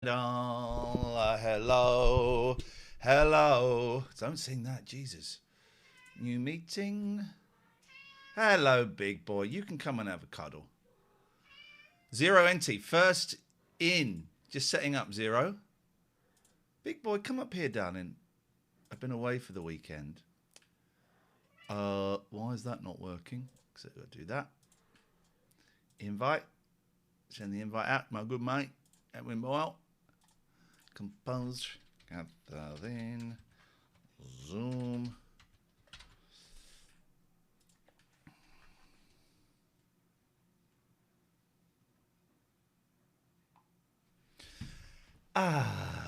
Hello, hello. Don't sing that, Jesus. New meeting. Hello, big boy. You can come and have a cuddle. Zero NT, first in. Just setting up, Zero. Big boy, come up here, darling. I've been away for the weekend. Why is that not working? So I've got to do that. Invite. Send the invite out, my good mate. Edwin Boyle. Compose. Katherine. Zoom.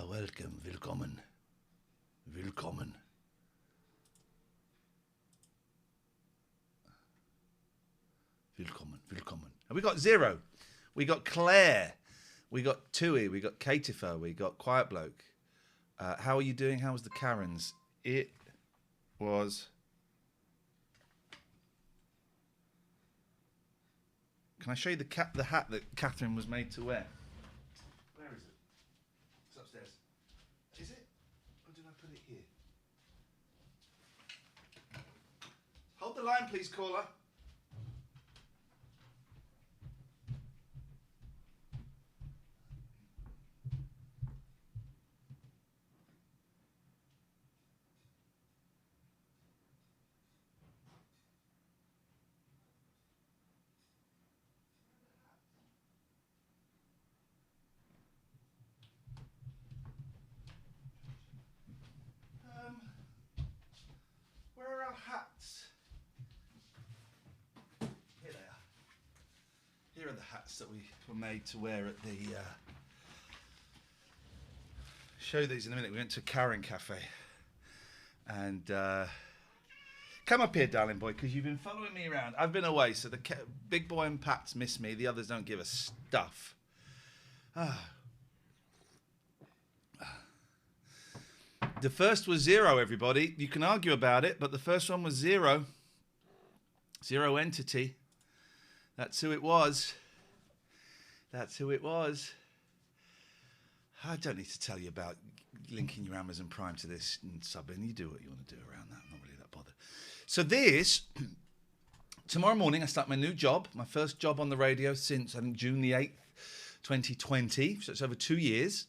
Welcome, willkommen. Willkommen. Willkommen, willkommen. And we got Zero. We got Claire. We got Tui. We got Katifa. We got Quiet Bloke. How are you doing? How was the Karens? It was... Can I show you the hat that Katherine was made to wear? Where is it? It's upstairs. Is it? Or did I put it here? Hold the line, please, caller. Where are our hats? Here they are. Here are the hats that we were made to wear at the... Show these in a minute. We went to Karen Cafe. And... come up here, darling boy, because you've been following me around. I've been away, so the big boy and Pats miss me. The others don't give a stuff. The first was Zero, everybody. You can argue about it, but the first one was Zero. Zero entity. That's who it was. That's who it was. I don't need to tell you about linking your Amazon Prime to this and subbing. You do what you want to do around that. I'm not really that bothered. So this, tomorrow morning, I start my new job. My first job on the radio since, I think, June the 8th, 2020. So it's over 2 years.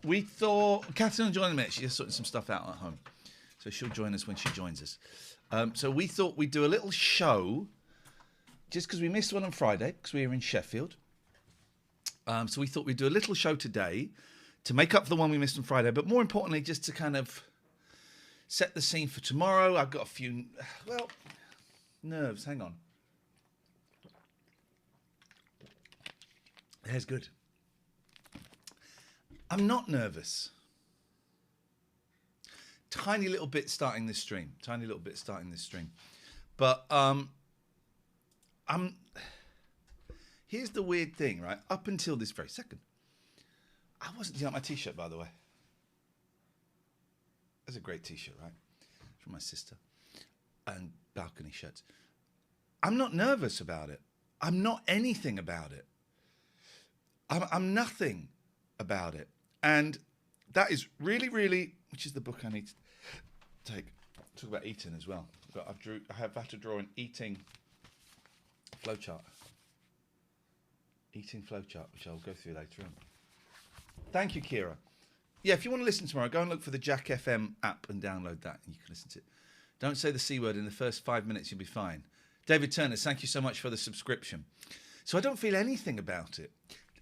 We thought, Katherine will join in a minute. She's just sorting some stuff out at home. So she'll join us when she joins us. So we thought we'd do a little show, just because we missed one on Friday, because we were in Sheffield. So we thought we'd do a little show today to make up for the one we missed on Friday, but more importantly, just to kind of set the scene for tomorrow. I've got a few, nerves. Hang on. Hair's good. I'm not nervous. Tiny little bit starting this stream. But here's the weird thing, right? Up until this very second, I wasn't... You like my T-shirt, by the way? That's a great T-shirt, right? From my sister. And balcony shirts. I'm not nervous about it. I'm not anything about it. I'm nothing about it. And that is really, really... Which is the book I need to talk about eating as well. I have had to draw an eating flowchart. Eating flowchart, which I'll go through later on. Thank you, Kira. Yeah, if you want to listen tomorrow, go and look for the Jack FM app and download that, and you can listen to it. Don't say the C word in the first 5 minutes, you'll be fine. David Turner, thank you so much for the subscription. So I don't feel anything about it.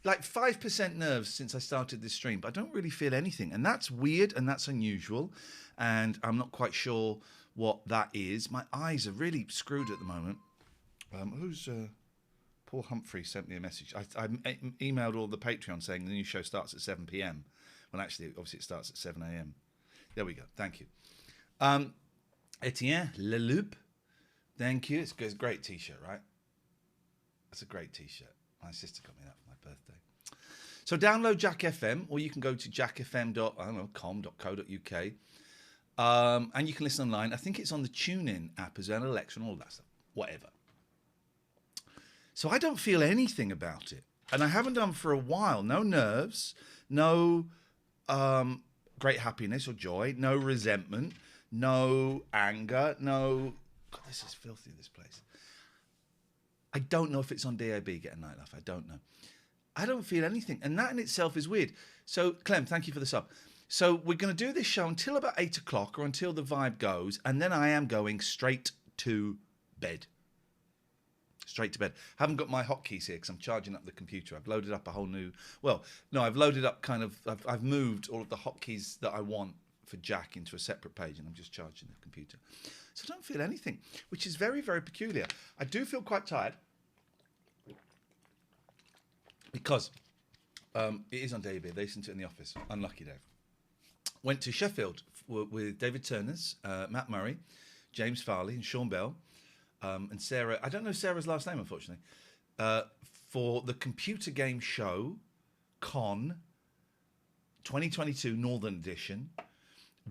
Like 5% nerves since I started this stream, but I don't really feel anything. And that's weird and that's unusual. And I'm not quite sure what that is. My eyes are really screwed at the moment. Paul Humphrey sent me a message. I emailed all the Patreon saying the new show starts at 7 p.m. Well, actually, obviously it starts at 7 a.m. There we go. Thank you. Etienne Leloup. Thank you. It's a great T-shirt, right? That's a great T-shirt. My sister got me that for my birthday. So download Jack FM, or you can go to jackfm.com.co.uk, and you can listen online. I think it's on the TuneIn app as well, Alexa and all that stuff. Whatever. So I don't feel anything about it. And I haven't done for a while. No nerves, no great happiness or joy, no resentment, no anger, no... God, this is filthy, this place. I don't know if it's on DAB, Get a Nightlife. I don't know. I don't feel anything. And that in itself is weird. So, Clem, thank you for the sub. So we're going to do this show until about 8 o'clock or until the vibe goes. And then I am going straight to bed. Straight to bed. Haven't got my hotkeys here because I'm charging up the computer. I've loaded up a whole new... Well, no, I've loaded up kind of... I've moved all of the hotkeys that I want for Jack into a separate page, and I'm just charging the computer. So I don't feel anything, which is very, very peculiar. I do feel quite tired because it is on DAB. They listen to it in the office. Unlucky Dave. Went to Sheffield with David Turners, Matt Murray, James Farley and Sean Bell. And Sarah, I don't know Sarah's last name, unfortunately, for the computer game show, Con 2022 Northern Edition.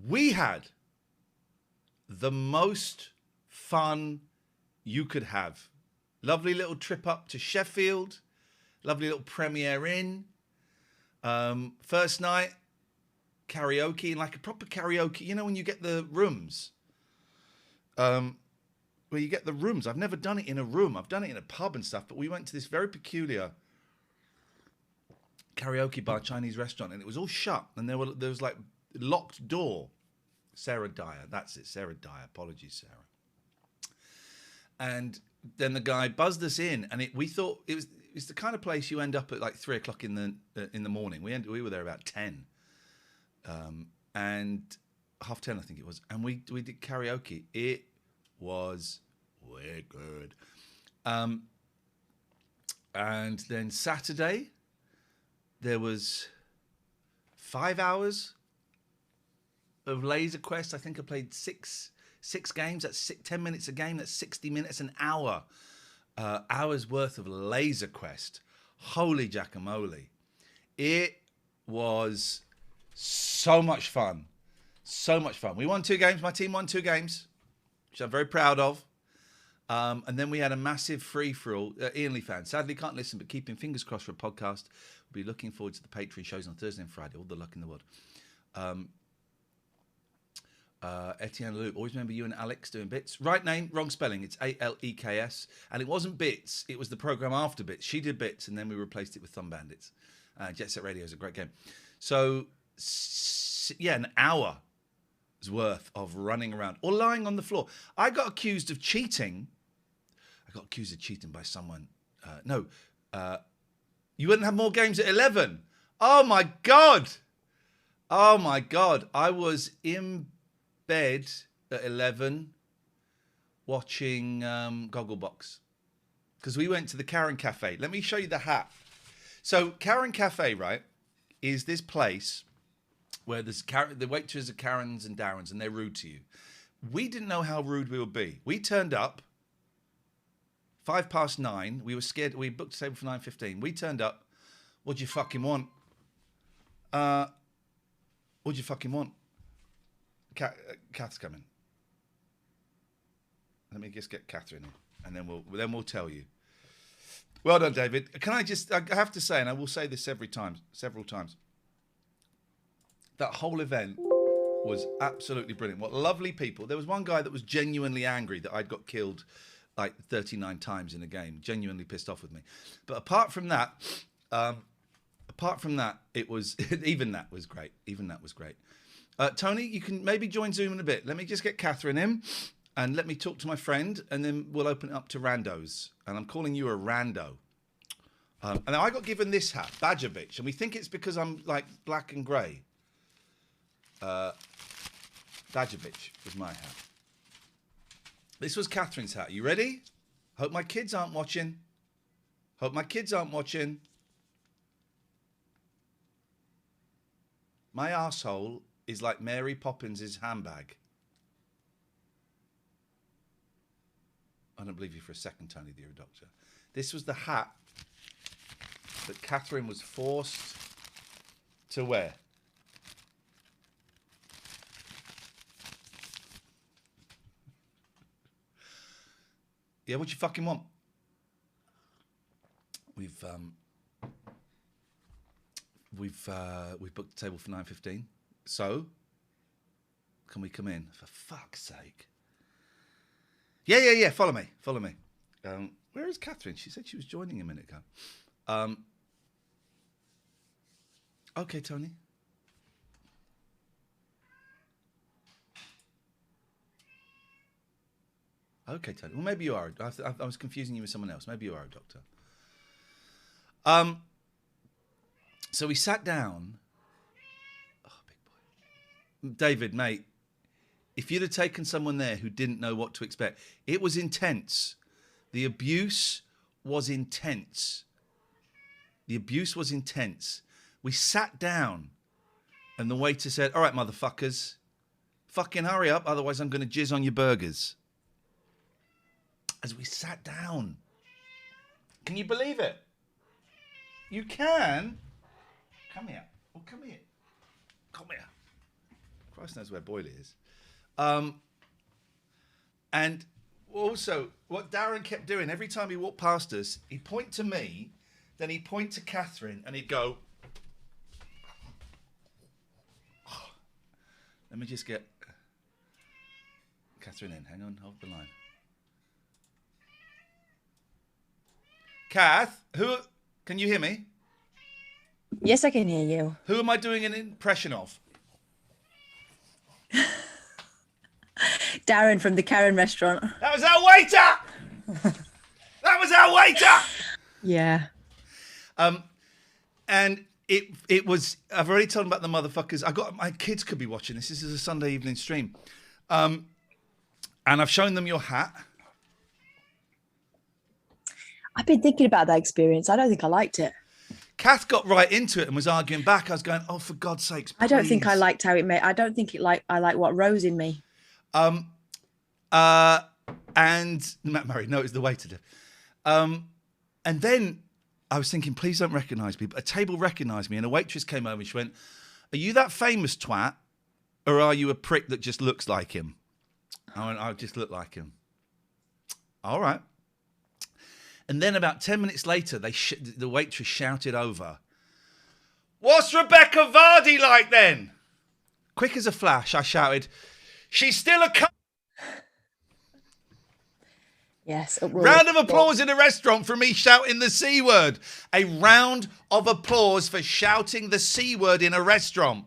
We had the most fun you could have. Lovely little trip up to Sheffield, lovely little premiere in. First night, karaoke, like a proper karaoke. You know when you get the rooms? Where you get the rooms. I've never done it in a room. I've done it in a pub and stuff, but we went to this very peculiar karaoke bar, Chinese restaurant, and it was all shut, and there was like locked door. Sarah Dyer, that's it, Sarah Dyer. Apologies, Sarah. And then the guy buzzed us in, and we thought it was the kind of place you end up at like 3 o'clock in the morning. We were there about 10, and 10:30 I think it was, and we did karaoke. It was way good. And then Saturday, there was 5 hours of Laser Quest. I think I played six games. That's 10 minutes a game. That's 60 minutes, an hour. Hours worth of Laser Quest. Holy jackamole. It was so much fun. So much fun. We won 2 games. My team won 2 games, which I'm very proud of. And then we had a massive free-for-all. Iain Lee fan. Sadly, can't listen, but keeping fingers crossed for a podcast. We'll be looking forward to the Patreon shows on Thursday and Friday. All the luck in the world. Etienne Loop. Always remember you and Alex doing Bits. Right name, wrong spelling. It's Aleks. And it wasn't Bits. It was the program after Bits. She did Bits, and then we replaced it with Thumb Bandits. Jet Set Radio is a great game. So, yeah, an hour worth of running around or lying on the floor. I got accused of cheating. By someone. You wouldn't have more games at 11. Oh my God. I was in bed at 11 watching Gogglebox because we went to the Karen Cafe. Let me show you the hat. So Karen Cafe, right, is this place where the waitresses are Karens and Darrens, and they're rude to you. We didn't know how rude we would be. We turned up 9:05. We were scared. We booked a table for 9:15. We turned up. What do you fucking want? What do you fucking want? Kath's coming. Let me just get Katherine in, and then we'll tell you. Well done, David. I have to say, and I will say this several times. That whole event was absolutely brilliant. What lovely people. There was one guy that was genuinely angry that I'd got killed like 39 times in a game. Genuinely pissed off with me. But apart from that, it was even that was great. Tony, you can maybe join Zoom in a bit. Let me just get Katherine in, and let me talk to my friend, and then we'll open it up to randos. And I'm calling you a rando. And I got given this hat, Badger Bitch, and we think it's because I'm like black and grey. Badger Bitch was my hat. This was Katherine's hat. You ready? Hope my kids aren't watching. My arsehole is like Mary Poppins' handbag. I don't believe you for a second, Tony, the doctor. This was the hat that Katherine was forced to wear. Yeah, what you fucking want? we've booked a table for 9:15. So, can we come in? For fuck's sake. Yeah. Follow me. Where is Katherine? She said she was joining a minute ago. Okay, Tony. Okay, Tony. Well, maybe you are. I was confusing you with someone else. Maybe you are a doctor. So we sat down. Oh, big boy. David, mate, if you'd have taken someone there who didn't know what to expect, it was intense. The abuse was intense. We sat down and the waiter said, all right, motherfuckers, fucking hurry up, otherwise I'm going to jizz on your burgers. As we sat down. Can you believe it? You can. Come here. Oh, come here. Christ knows where Boyle is. And also, what Darren kept doing, every time he walked past us, he'd point to me, then he'd point to Katherine, and he'd go, oh. Let me just get Katherine in. Hang on, hold the line. Kath, can you hear me? Yes, I can hear you. Who am I doing an impression of? Darren from the Karen restaurant. That was our waiter! Yeah. And it was, I've already told them about the motherfuckers. My kids could be watching this. This is a Sunday evening stream. And I've shown them your hat. I've been thinking about that experience. I don't think I liked it. Kath got right into it and was arguing back. I was going, oh, for God's sakes, please. I don't think I liked how it made. I don't think I like what rose in me. And Matt Murray, no, it was the waiter. And then I was thinking, please don't recognise me. But a table recognised me and a waitress came over and she went, are you that famous twat or are you a prick that just looks like him? I went, I just look like him. All right. And then about 10 minutes later, the waitress shouted over, what's Rebecca Vardy like then? Quick as a flash, I shouted, she's still a Yes. Round of applause in a restaurant for me shouting the C word. A round of applause for shouting the C word in a restaurant.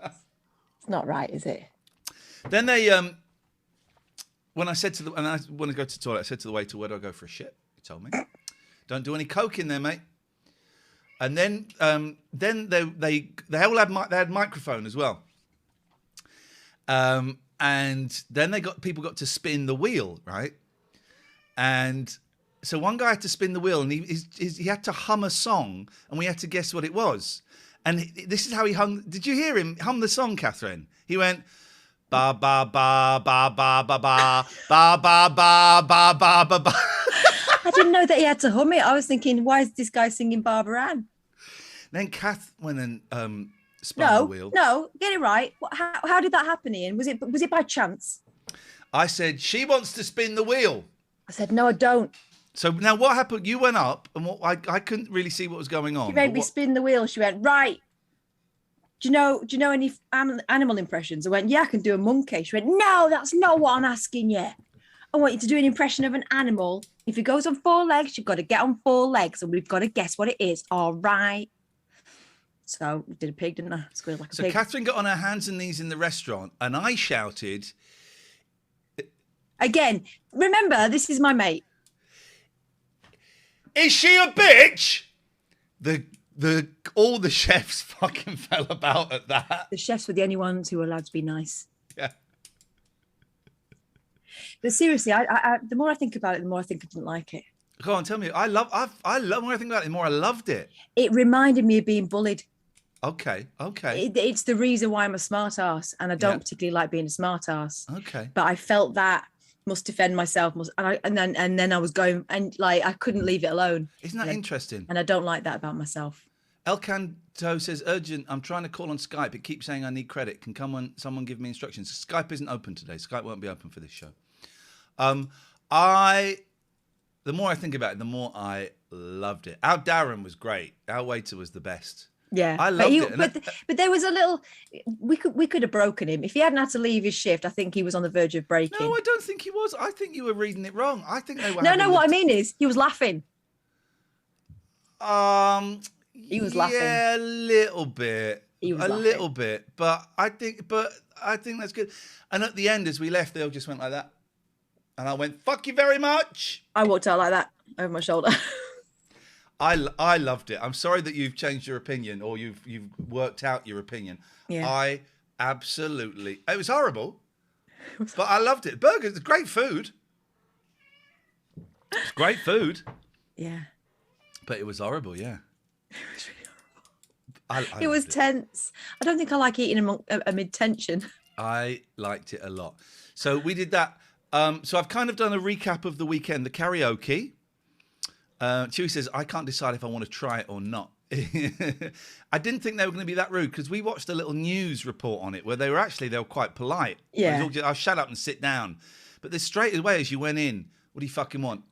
It's not right, is it? Then they, when I said to and I want to go to the toilet, I said to the waiter, where do I go for a shit? He told me. Don't do any coke in there, mate. And then they all had microphone as well. And then people got to spin the wheel, right? And so one guy had to spin the wheel, and he had to hum a song, and we had to guess what it was. And this is how he hung. Did you hear him hum the song, Katherine? He went ba ba ba ba ba ba ba ba ba ba ba ba ba ba. I didn't know that he had to hum it. I was thinking, why is this guy singing Barbara Ann? Then Kath went and spun the wheel. No, get it right. How did that happen, Ian? Was it by chance? I said, she wants to spin the wheel. I said, no, I don't. So now what happened? You went up, and I couldn't really see what was going on. She made me spin the wheel. She went, right. Do you know any animal impressions? I went, yeah, I can do a monkey. She went, no, that's not what I'm asking you. I want you to do an impression of an animal. If it goes on 4 legs, you've got to get on 4 legs, and we've got to guess what it is. All right. So I did a pig, didn't I? Squealed like a pig. So Katherine got on her hands and knees in the restaurant, and I shouted. Again, remember, this is my mate. Is she a bitch? All the chefs fucking fell about at that. The chefs were the only ones who were allowed to be nice. Yeah. But seriously, I the more I think about it, the more I think I didn't like it. Go on, tell me. I love. The more I think about it, the more I loved it. It reminded me of being bullied. Okay. It's the reason why I'm a smart ass, and I don't particularly like being a smart ass. Okay. But I felt that must defend myself, and then I was going, and like I couldn't leave it alone. Isn't that interesting? And I don't like that about myself. El Canto says, urgent, I'm trying to call on Skype. It keeps saying I need credit. Can someone give me instructions? Skype isn't open today. Skype won't be open for this show. The more I think about it, the more I loved it. Our Darren was great. Our waiter was the best. Yeah, I loved it. But there was a little. We could have broken him if he hadn't had to leave his shift. I think he was on the verge of breaking. No, I don't think he was. I think you were reading it wrong. I think they were. No. What I mean is, he was laughing. He was laughing. Yeah, a little bit. He was laughing. Little bit. But I think that's good. And at the end, as we left, they all just went like that. And I went, "Fuck you very much." I walked out like that over my shoulder. I loved it. I'm sorry that you've changed your opinion or you've worked out your opinion. Yeah. I absolutely. It was horrible, but I loved it. Burgers, great food. It's great food. Yeah. But it was horrible. Yeah. It was really horrible. It was tense. I don't think I like eating amid tension. I liked it a lot. So we did that. So I've kind of done a recap of the weekend, the karaoke. Chewy says, I can't decide if I want to try it or not. I didn't think they were going to be that rude because we watched a little news report on it where they were quite polite. Yeah. I'll shut up and sit down. But then straight away as you went in, what do you fucking want?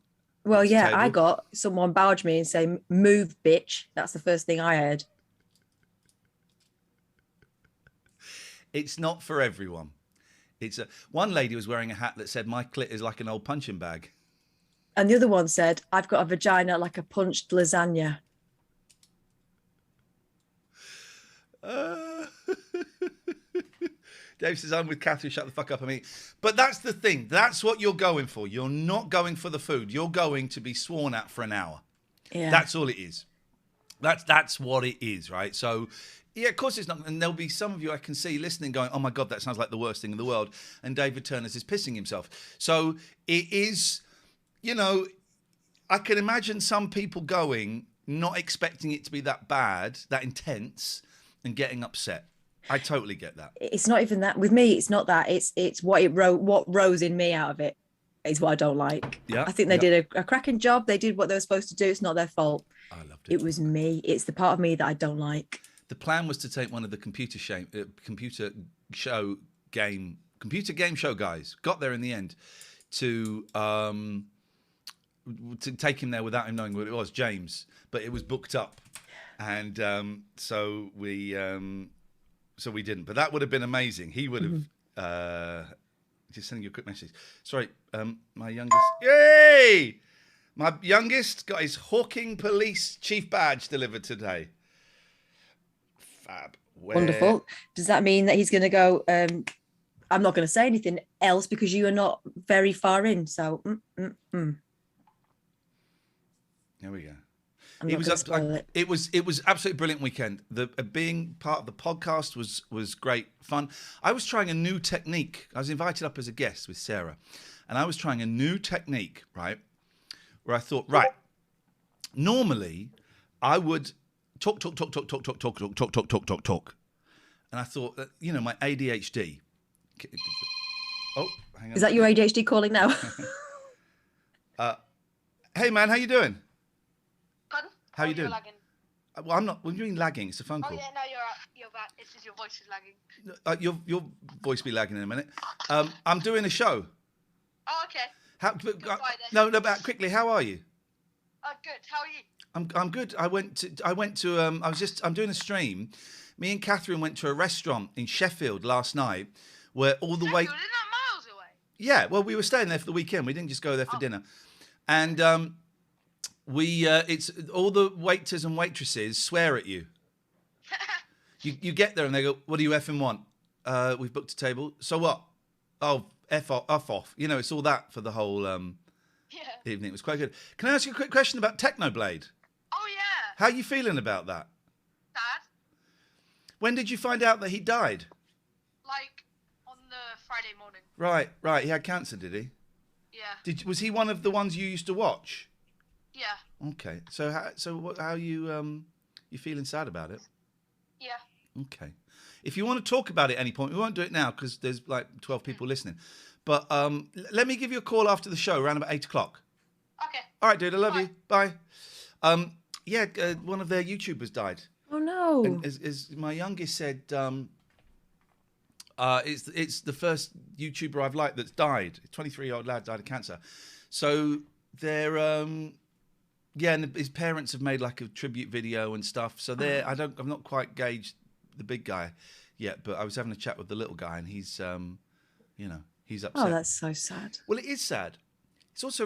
Well, yeah, I got someone barge me and say, "Move, bitch." That's the first thing I heard. It's not for everyone. One lady was wearing a hat that said, "My clit is like an old punching bag." And the other one said, "I've got a vagina like a punched lasagna." Dave says, I'm with Katherine, shut the fuck up. But that's the thing. That's what you're going for. You're not going for the food. You're going to be sworn at for an hour. Yeah. That's all it is. That's what it is, right? So, yeah, of course it's not. And there'll be some of you I can see listening going, oh my God, that sounds like the worst thing in the world. And David Turner's is pissing himself. So it is, I can imagine some people going, not expecting it to be that bad, that intense, and getting upset. I totally get that. It's not even that. With me, it's not that. It's what rose in me out of it is what I don't like. Yeah, I think they did a cracking job. They did what they were supposed to do. It's not their fault. I loved it. It was me. It's the part of me that I don't like. The plan was to take one of the computer game show guys. Got there in the end to take him there without him knowing what it was, James. But it was booked up, and so we didn't. But that would have been amazing. He would have. Just sending you a quick message. Sorry, my youngest. Yay! My youngest got his Hawking Police Chief badge delivered today. Fab. Wonderful. Does that mean that he's going to go? I'm not going to say anything else because you are not very far in. So. There we go. It was absolutely brilliant weekend. Being part of the podcast was great fun. I was trying a new technique. I was invited up as a guest with Sarah, and I was trying a new technique, right? Where I thought, right, normally I would talk, and I thought that my ADHD. Oh, hang on. Is that your ADHD calling now? Hey man, how you doing? Pardon? How you doing? Lagging. Well, I'm not. What do you mean lagging? It's a phone call. Oh yeah, no, you're back. It's just your voice is lagging. Your voice be lagging in a minute. I'm doing a show. Oh okay. But, Goodbye, then. no. Quickly, how are you? Good. How are you? I'm good. I'm doing a stream. Me and Katherine went to a restaurant in Sheffield last night, where all the way. Isn't that miles away? Yeah, well, we were staying there for the weekend. We didn't just go there for dinner, and it's all the waiters and waitresses swear at you. You get there and they go, "What do you effing want? We've booked a table. So what? Oh, F off. It's all that for the whole evening. It was quite good. Can I ask you a quick question about Technoblade? Oh yeah. How are you feeling about that? Sad. When did you find out that he died? Like on the Friday morning. Right. He had cancer, did he? Yeah. Was he one of the ones you used to watch? Yeah. Okay. So how you feeling sad about it? Yeah. Okay. If you want to talk about it at any point, we won't do it now because there's like 12 people listening. But let me give you a call after the show around about 8 o'clock. Okay. All right, dude. I love Bye. you. Bye. One of their YouTubers died. Oh no. And as my youngest said, it's the first YouTuber I've liked that's died. A 23-year-old lad died of cancer. So they're Yeah, and his parents have made like a tribute video and stuff. So I've not quite gauged the big guy yet, but I was having a chat with the little guy, and he's, he's upset. Oh, that's so sad. Well, it is sad. It's also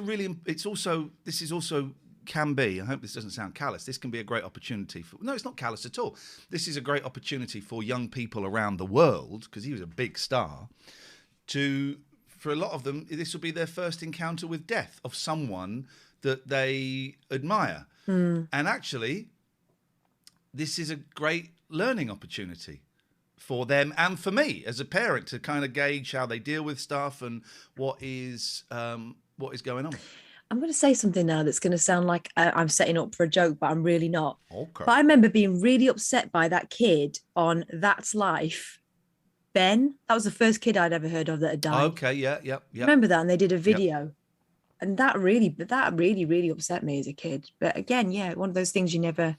this is also can be, I hope this doesn't sound callous, this can be a great opportunity no, it's not callous at all. This is a great opportunity for young people around the world, because he was a big star, for a lot of them, this will be their first encounter with death of someone that they admire. And actually, this is a great learning opportunity for them and for me as a parent to kind of gauge how they deal with stuff and what is going on. I'm going to say something now that's going to sound like I'm setting up for a joke, but I'm really not. Okay. But I remember being really upset by that kid on That's Life. Ben, that was the first kid I'd ever heard of that had died. Okay, yeah. Remember that? And they did a video. And that really, really upset me as a kid. But again, yeah, one of those things you never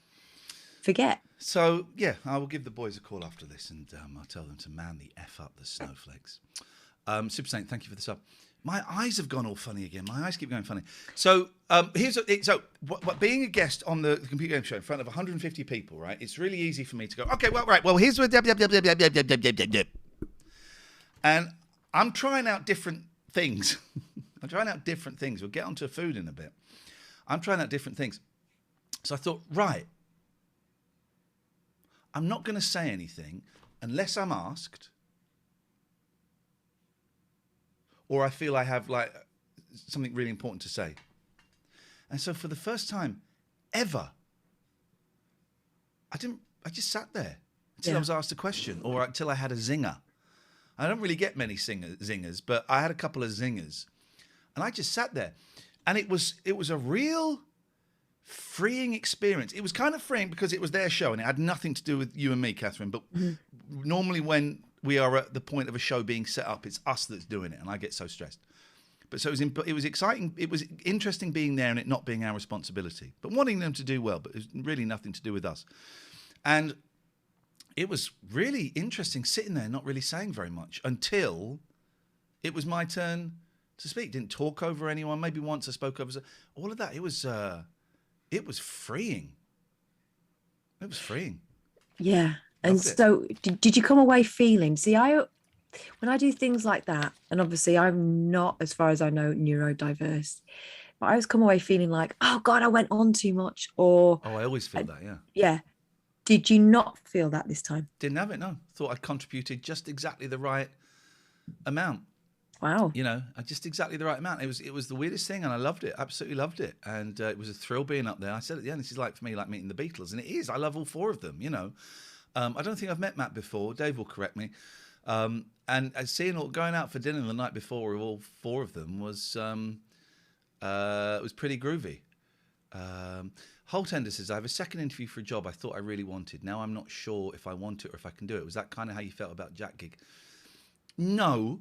forget. So, yeah, I will give the boys a call after this, and I'll tell them to man the F up the snowflakes. Super Saint, thank you for the sub. My eyes have gone all funny again. My eyes keep going funny. So being a guest on the computer game show in front of 150 people, right? It's really easy for me to go, okay, well, here's what, and I'm trying out different things. We'll get onto food in a bit. I'm trying out different things. So I thought, right, I'm not going to say anything unless I'm asked, or I feel I have like something really important to say. And so for the first time ever, I just sat there until I was asked a question, or until I had a zinger. I don't really get many zingers, but I had a couple of zingers. And I just sat there. And it was a real freeing experience. It was kind of freeing because it was their show and it had nothing to do with you and me, Katherine. But normally when we are at the point of a show being set up, it's us that's doing it, and I get so stressed. But so it was exciting. It was interesting being there and it not being our responsibility, but wanting them to do well. But it was really nothing to do with us. And it was really interesting sitting there, not really saying very much until it was my turn to speak. Didn't talk over anyone. Maybe once I spoke over all of that. It was freeing. It was freeing. Yeah. And so did you come away feeling, when I do things like that, and obviously I'm not, as far as I know, neurodiverse, but I always come away feeling like, oh God, I went on too much, or... Oh, I always feel that, yeah. Yeah. Did you not feel that this time? Didn't have it, no. Thought I'd contributed just exactly the right amount. Wow. Just exactly the right amount. It was the weirdest thing, and I loved it. Absolutely loved it. And it was a thrill being up there. I said at the end, this is like, for me, like meeting the Beatles. And it is. I love all four of them, I don't think I've met Matt before. Dave will correct me. And going out for dinner the night before with all four of them was pretty groovy. Holtender says, I have a second interview for a job I thought I really wanted. Now I'm not sure if I want it or if I can do it. Was that kind of how you felt about Jack gig? No,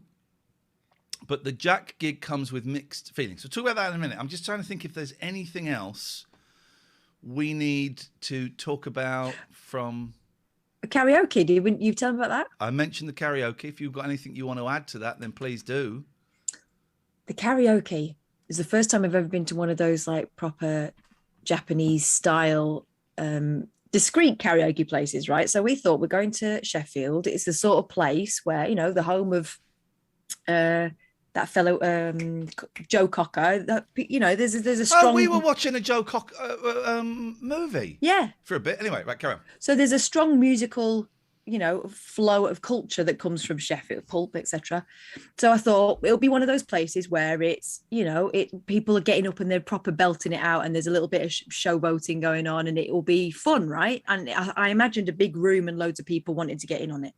but the Jack gig comes with mixed feelings. So talk about that in a minute. I'm just trying to think if there's anything else we need to talk about from... Karaoke, didn't you tell me about that? I mentioned the karaoke. If you've got anything you want to add to that, then please do. The karaoke is the first time I've ever been to one of those like proper Japanese style discreet karaoke places, right? So we thought we're going to Sheffield. It's the sort of place where, the home of that fellow Joe Cocker. There's a strong... Oh, we were watching a Joe Cocker movie. Yeah. For a bit. Anyway, right, carry on. So there's a strong musical, flow of culture that comes from Sheffield, pulp, etc. So I thought it'll be one of those places where it's, people are getting up and they're proper belting it out, and there's a little bit of showboating going on, and it will be fun, right? And I imagined a big room and loads of people wanting to get in on it.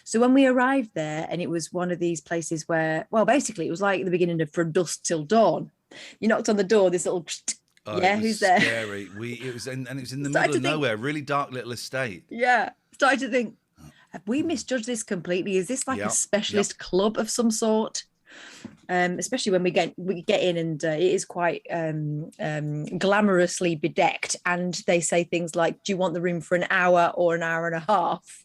So when we arrived there, and it was one of these places where, well, basically it was like the beginning of From Dusk Till Dawn. You knocked on the door, this little, who's there? Scary. It was in the middle of nowhere, really dark little estate. Yeah, started to think, have we misjudged this completely? Is this like a specialist club of some sort? Especially when we get in, and it is quite glamorously bedecked, and they say things like, "Do you want the room for an hour or an hour and a half?"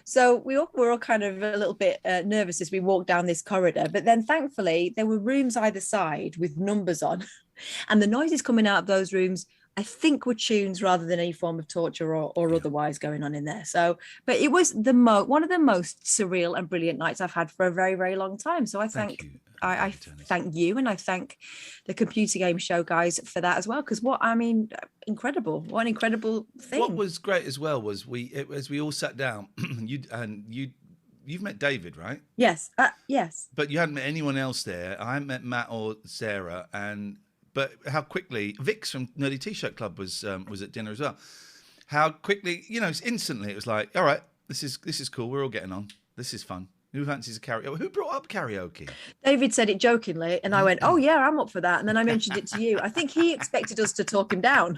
So we were all kind of a little bit nervous as we walked down this corridor. But then thankfully there were rooms either side with numbers on. And the noises coming out of those rooms, I think, were tunes rather than any form of torture or otherwise going on in there. So, but it was one of the most surreal and brilliant nights I've had for a very, very long time. So I thank you. I thank you, and I thank the computer game show guys for that as well. Because incredible! What an incredible thing! What was great as well was as we all sat down, you've met David, right? Yes, yes. But you hadn't met anyone else there. I hadn't met Matt or Sarah, but how quickly Vix from Nerdy T-Shirt Club was at dinner as well. How quickly, instantly it was like, all right, this is cool. We're all getting on. This is fun. Who fancies a karaoke? Who brought up karaoke? David said it jokingly, and I went, "Oh yeah, I'm up for that." And then I mentioned it to you. I think he expected us to talk him down,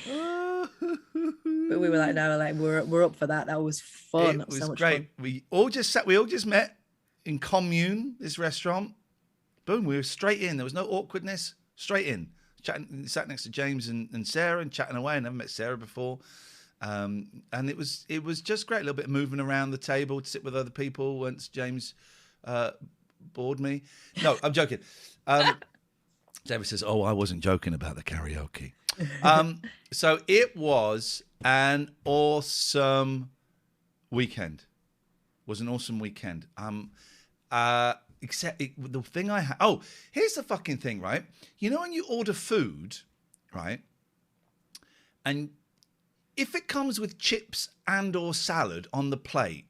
but we were like, "No, we're up for that." That was fun. That was so much great. Fun. We all just met in commune. This restaurant. Boom, we were straight in. There was no awkwardness. Straight in. Sat next to James and Sarah and chatting away. I never met Sarah before. And it was just great. A little bit of moving around the table to sit with other people once James bored me. No, I'm joking. David says, "Oh, I wasn't joking about the karaoke." So it was an awesome weekend. It was an awesome weekend. Except the thing I had. Oh, here's the fucking thing, right? You know when you order food, right? And if it comes with chips and or salad on the plate,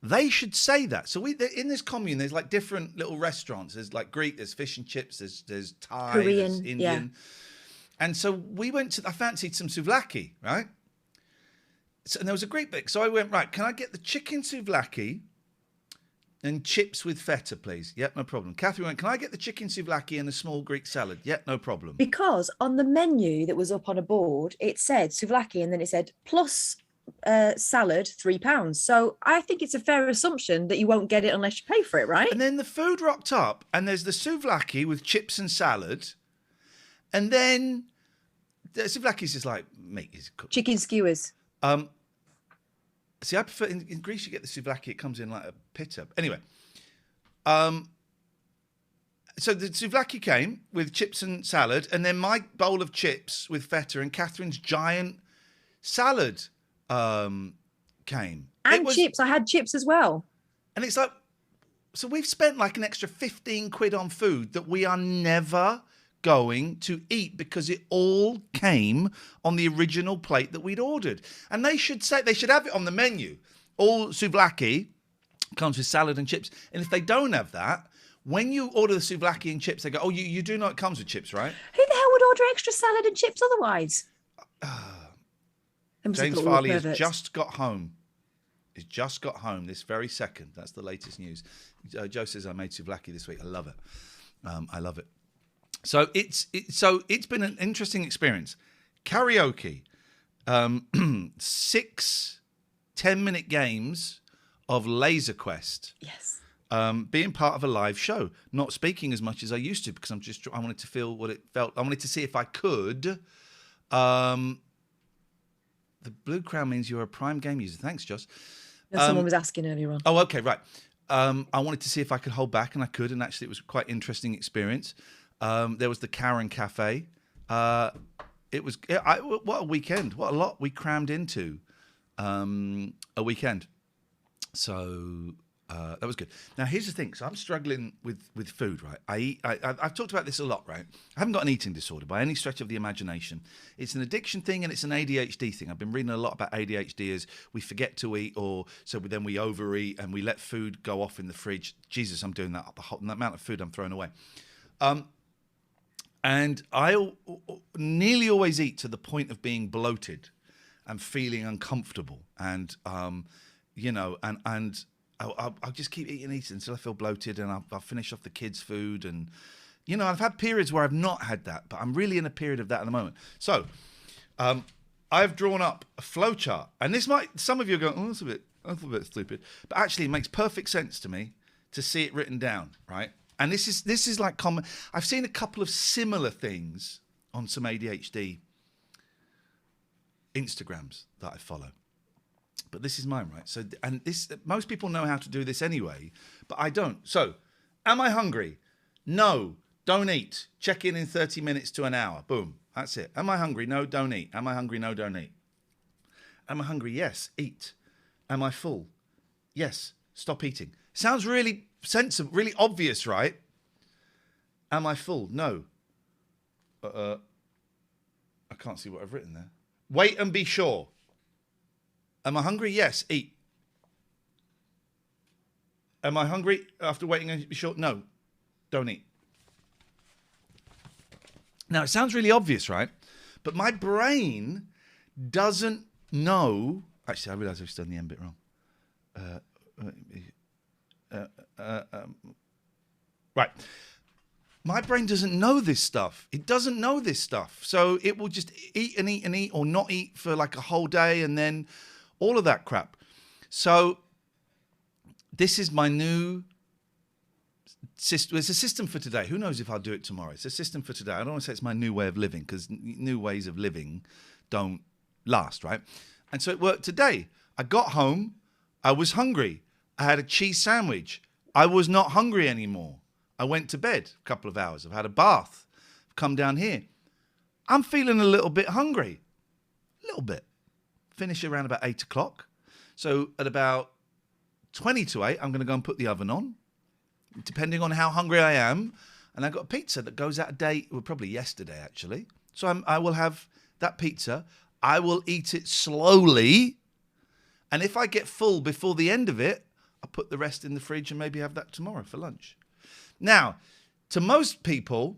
they should say that. So in this commune, there's like different little restaurants. There's like Greek, there's fish and chips, there's Thai, Korean, there's Indian. Yeah. And so I fancied some souvlaki, right? And there was a Greek bit. So I went, right, can I get the chicken souvlaki and chips with feta, please? Yep, no problem. Katherine went, can I get the chicken souvlaki and a small Greek salad? Yep, no problem. Because on the menu that was up on a board, it said souvlaki, and then it said plus salad, £3. So I think it's a fair assumption that you won't get it unless you pay for it, right? And then the food rocked up, and there's the souvlaki with chips and salad, and then the souvlaki is just like meat is cooked. Chicken skewers. See, I prefer in Greece you get the souvlaki. It comes in like a pita. Anyway, so the souvlaki came with chips and salad, and then my bowl of chips with feta and Catherine's giant salad came. And chips. I had chips as well. And it's like, so we've spent like an extra 15 quid on food that we are never going to eat because it all came on the original plate that we'd ordered. And they should have it on the menu. All souvlaki comes with salad and chips. And if they don't have that, when you order the souvlaki and chips, they go, "Oh, you do know it comes with chips, right?" Who the hell would order extra salad and chips otherwise? James Farley has just got home. He's just got home this very second. That's the latest news. Joe says, "I made souvlaki this week. I love it. I love it." So it's been an interesting experience. Karaoke, 6 10-minute games of Laser Quest. Yes. Being part of a live show, not speaking as much as I used to because I wanted to feel what it felt. I wanted to see if I could. The blue crown means you're a Prime game user. Thanks, Joss. Someone was asking earlier on. Oh, okay, right. I wanted to see if I could hold back, and I could, and actually it was quite interesting experience. There was the Karen Cafe. What a weekend. What a lot we crammed into a weekend. So that was good. Now, here's the thing. So I'm struggling with food, right? I've talked about this a lot, right? I haven't got an eating disorder by any stretch of the imagination. It's an addiction thing and it's an ADHD thing. I've been reading a lot about ADHD as we forget to eat then we overeat and we let food go off in the fridge. Jesus, I'm doing that. The amount of food I'm throwing away. And I nearly always eat to the point of being bloated and feeling uncomfortable. And, I'll just keep eating until I feel bloated, and I'll finish off the kids' food. And, I've had periods where I've not had that, but I'm really in a period of that at the moment. So I've drawn up a flowchart. And some of you are going, "Oh, that's a bit stupid." But actually it makes perfect sense to me to see it written down, right? And this is like common. I've seen a couple of similar things on some ADHD Instagrams that I follow, but this is mine, right? So, and most people know how to do this anyway, but I don't. So, am I hungry? No. don't eat. Check in 30 minutes to an hour. Boom. That's it. Am I hungry? No, don't eat. Am I hungry? No, don't eat. Am I hungry? Yes, eat. Am I full? Yes, stop eating. Sounds really sensible, really obvious, right? Am I full? No. I can't see what I've written there. Wait and be sure. Am I hungry? Yes, eat. Am I hungry after waiting and be sure? No, don't eat. Now, it sounds really obvious, right? But my brain doesn't know. Actually, I realise I've done the end bit wrong. Right. My brain doesn't know this stuff. It doesn't know this stuff. So it will just eat and eat and eat or not eat for like a whole day and then all of that crap. So this is my new system. It's a system for today. Who knows if I'll do it tomorrow? It's a system for today. I don't want to say it's my new way of living because new ways of living don't last, right? And so it worked today. I got home. I was hungry. I had a cheese sandwich. I was not hungry anymore. I went to bed a couple of hours. I've had a bath. I've come down here. I'm feeling a little bit hungry. A little bit. Finish around about 8 o'clock. So at about 20 to 8, I'm going to go and put the oven on, depending on how hungry I am. And I got a pizza that goes out of date, well, probably yesterday, actually. So I will have that pizza. I will eat it slowly. And if I get full before the end of it, I'll put the rest in the fridge and maybe have that tomorrow for lunch. Now, to most people,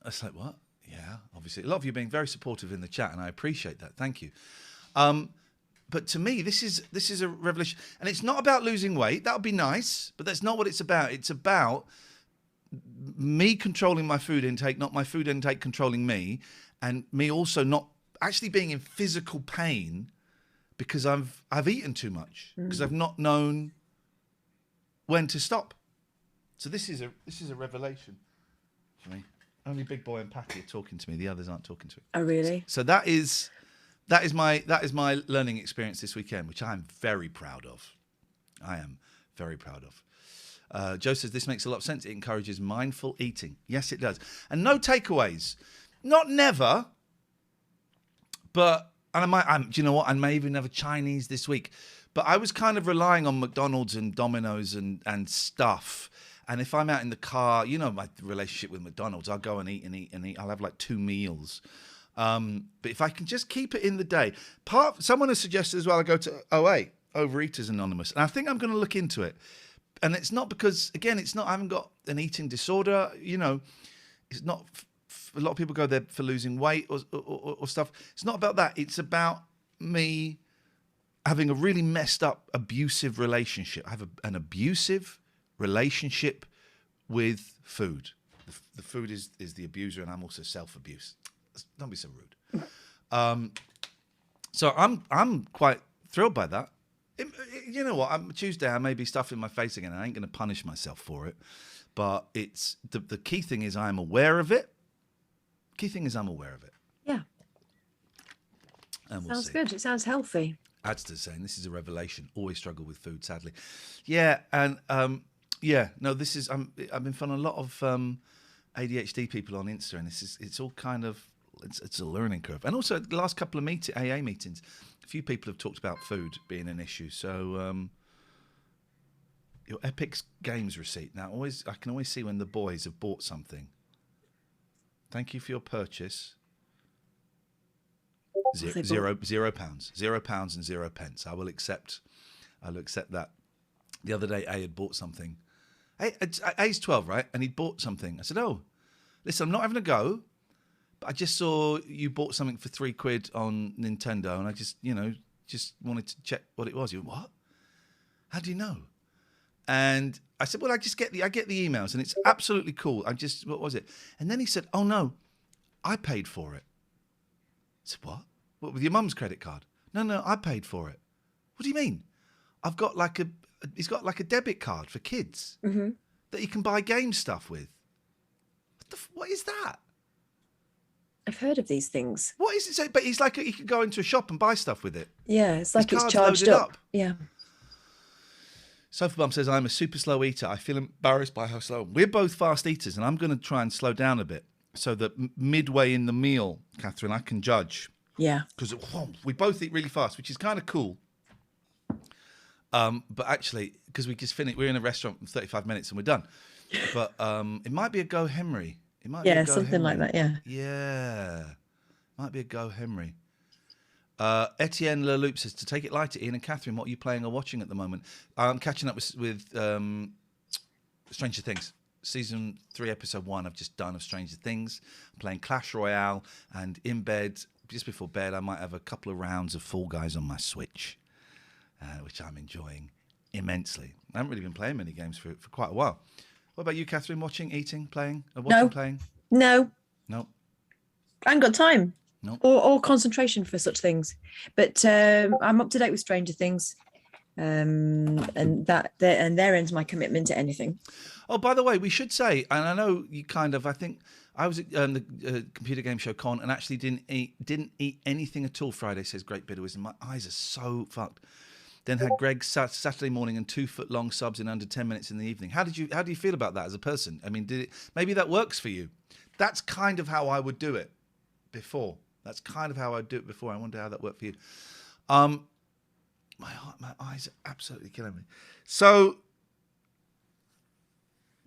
it's like, what? Yeah, obviously. A lot of you being very supportive in the chat, and I appreciate that. Thank you. But to me, this is a revelation. And it's not about losing weight. That would be nice, but that's not what it's about. It's about me controlling my food intake, not my food intake controlling me, and me also not actually being in physical pain because I've eaten too much, because I've not known when to stop. So this is a revelation for me. Only Big Boy and Patty are talking to me. The others aren't talking to me. Oh, really? So that is my learning experience this weekend, which I'm very proud of. I am very proud of. Joe says this makes a lot of sense. It encourages mindful eating. Yes, it does. And no takeaways. Not never, but and do you know what? I may even have a Chinese this week. But I was kind of relying on McDonald's and Domino's and stuff. And if I'm out in the car, you know my relationship with McDonald's, I'll go and eat and eat and eat. I'll have like 2 meals. But if I can just keep it in the day. Someone has suggested as well I go to OA, Overeaters Anonymous. And I think I'm going to look into it. And it's not because, again, I haven't got an eating disorder. You know, it's not, a lot of people go there for losing weight or stuff. It's not about that. It's about me having a really messed up, abusive relationship. I have an abusive relationship with food. The food is the abuser, and I'm also self-abuse. Don't be so rude. So I'm quite thrilled by that. You know what? Tuesday I may be stuffing my face again. I ain't going to punish myself for it. But it's the key thing is I'm aware of it. Key thing is I'm aware of it. Yeah. And we'll sounds see. good. It sounds healthy. Adsta's saying this is a revelation. Always struggle with food, sadly. Yeah, and this is I've been following a lot of ADHD people on Insta, and it's all kind of it's a learning curve. And also the last couple of AA meetings, a few people have talked about food being an issue. So your Epic Games receipt. Now I can always see when the boys have bought something. Thank you for your purchase. £0, £0 and 0 pence. I will accept that. The other day, A had bought something. A's 12, right? And he'd bought something. I said, "Oh, listen, I'm not having a go, but I just saw you bought something for £3 on Nintendo, and I just wanted to check what it was." You went, "What? How do you know?" And I said, "Well, I get the emails, and it's absolutely cool. What was it?" And then he said, "Oh no, I paid for it." I said, "What? What, with your mum's credit card?" No, I paid for it." "What do you mean?" He's got like a debit card for kids that you can buy game stuff with. What is that? I've heard of these things. What is it? So, but he's like, he could go into a shop and buy stuff with it. Yeah, it's like it's card's charged loaded up. Yeah. Sofa Bum says, I'm a super slow eater. I feel embarrassed by how slow. We're both fast eaters, and I'm going to try and slow down a bit so that midway in the meal, Katherine, I can judge. Yeah. Because we both eat really fast, which is kind of cool. But actually, because we just finished, we're in a restaurant in 35 minutes and we're done. But it might be a go Henry. It might be a go something Henry. like that. Yeah. Yeah. Might be a go Henry. Etienne Leloup says, to take it lighter, Iain and Katherine, what are you playing or watching at the moment? I'm catching up with Stranger Things. Season 3, episode 1, I've just done of Stranger Things. I'm playing Clash Royale, and in bed, just before bed, I might have a couple of rounds of Fall Guys on my Switch, which I'm enjoying immensely. I haven't really been playing many games for quite a while. What about you, Katherine? Watching, eating, playing? Playing? No. Nope. I haven't got time. Nope. Or concentration for such things. But I'm up to date with Stranger Things. And there ends my commitment to anything. Oh, by the way, we should say, and I know you I think I was at the computer game show con and actually didn't eat anything at all Friday, says Great Bit of Wisdom. My eyes are so fucked. Then had Greg's Saturday morning and 2-foot-long subs in under 10 minutes in the evening. How do you feel about that as a person? I mean, maybe that works for you? That's kind of how I would do it before. That's kind of how I'd do it before. I wonder how that worked for you. My eyes are absolutely killing me. So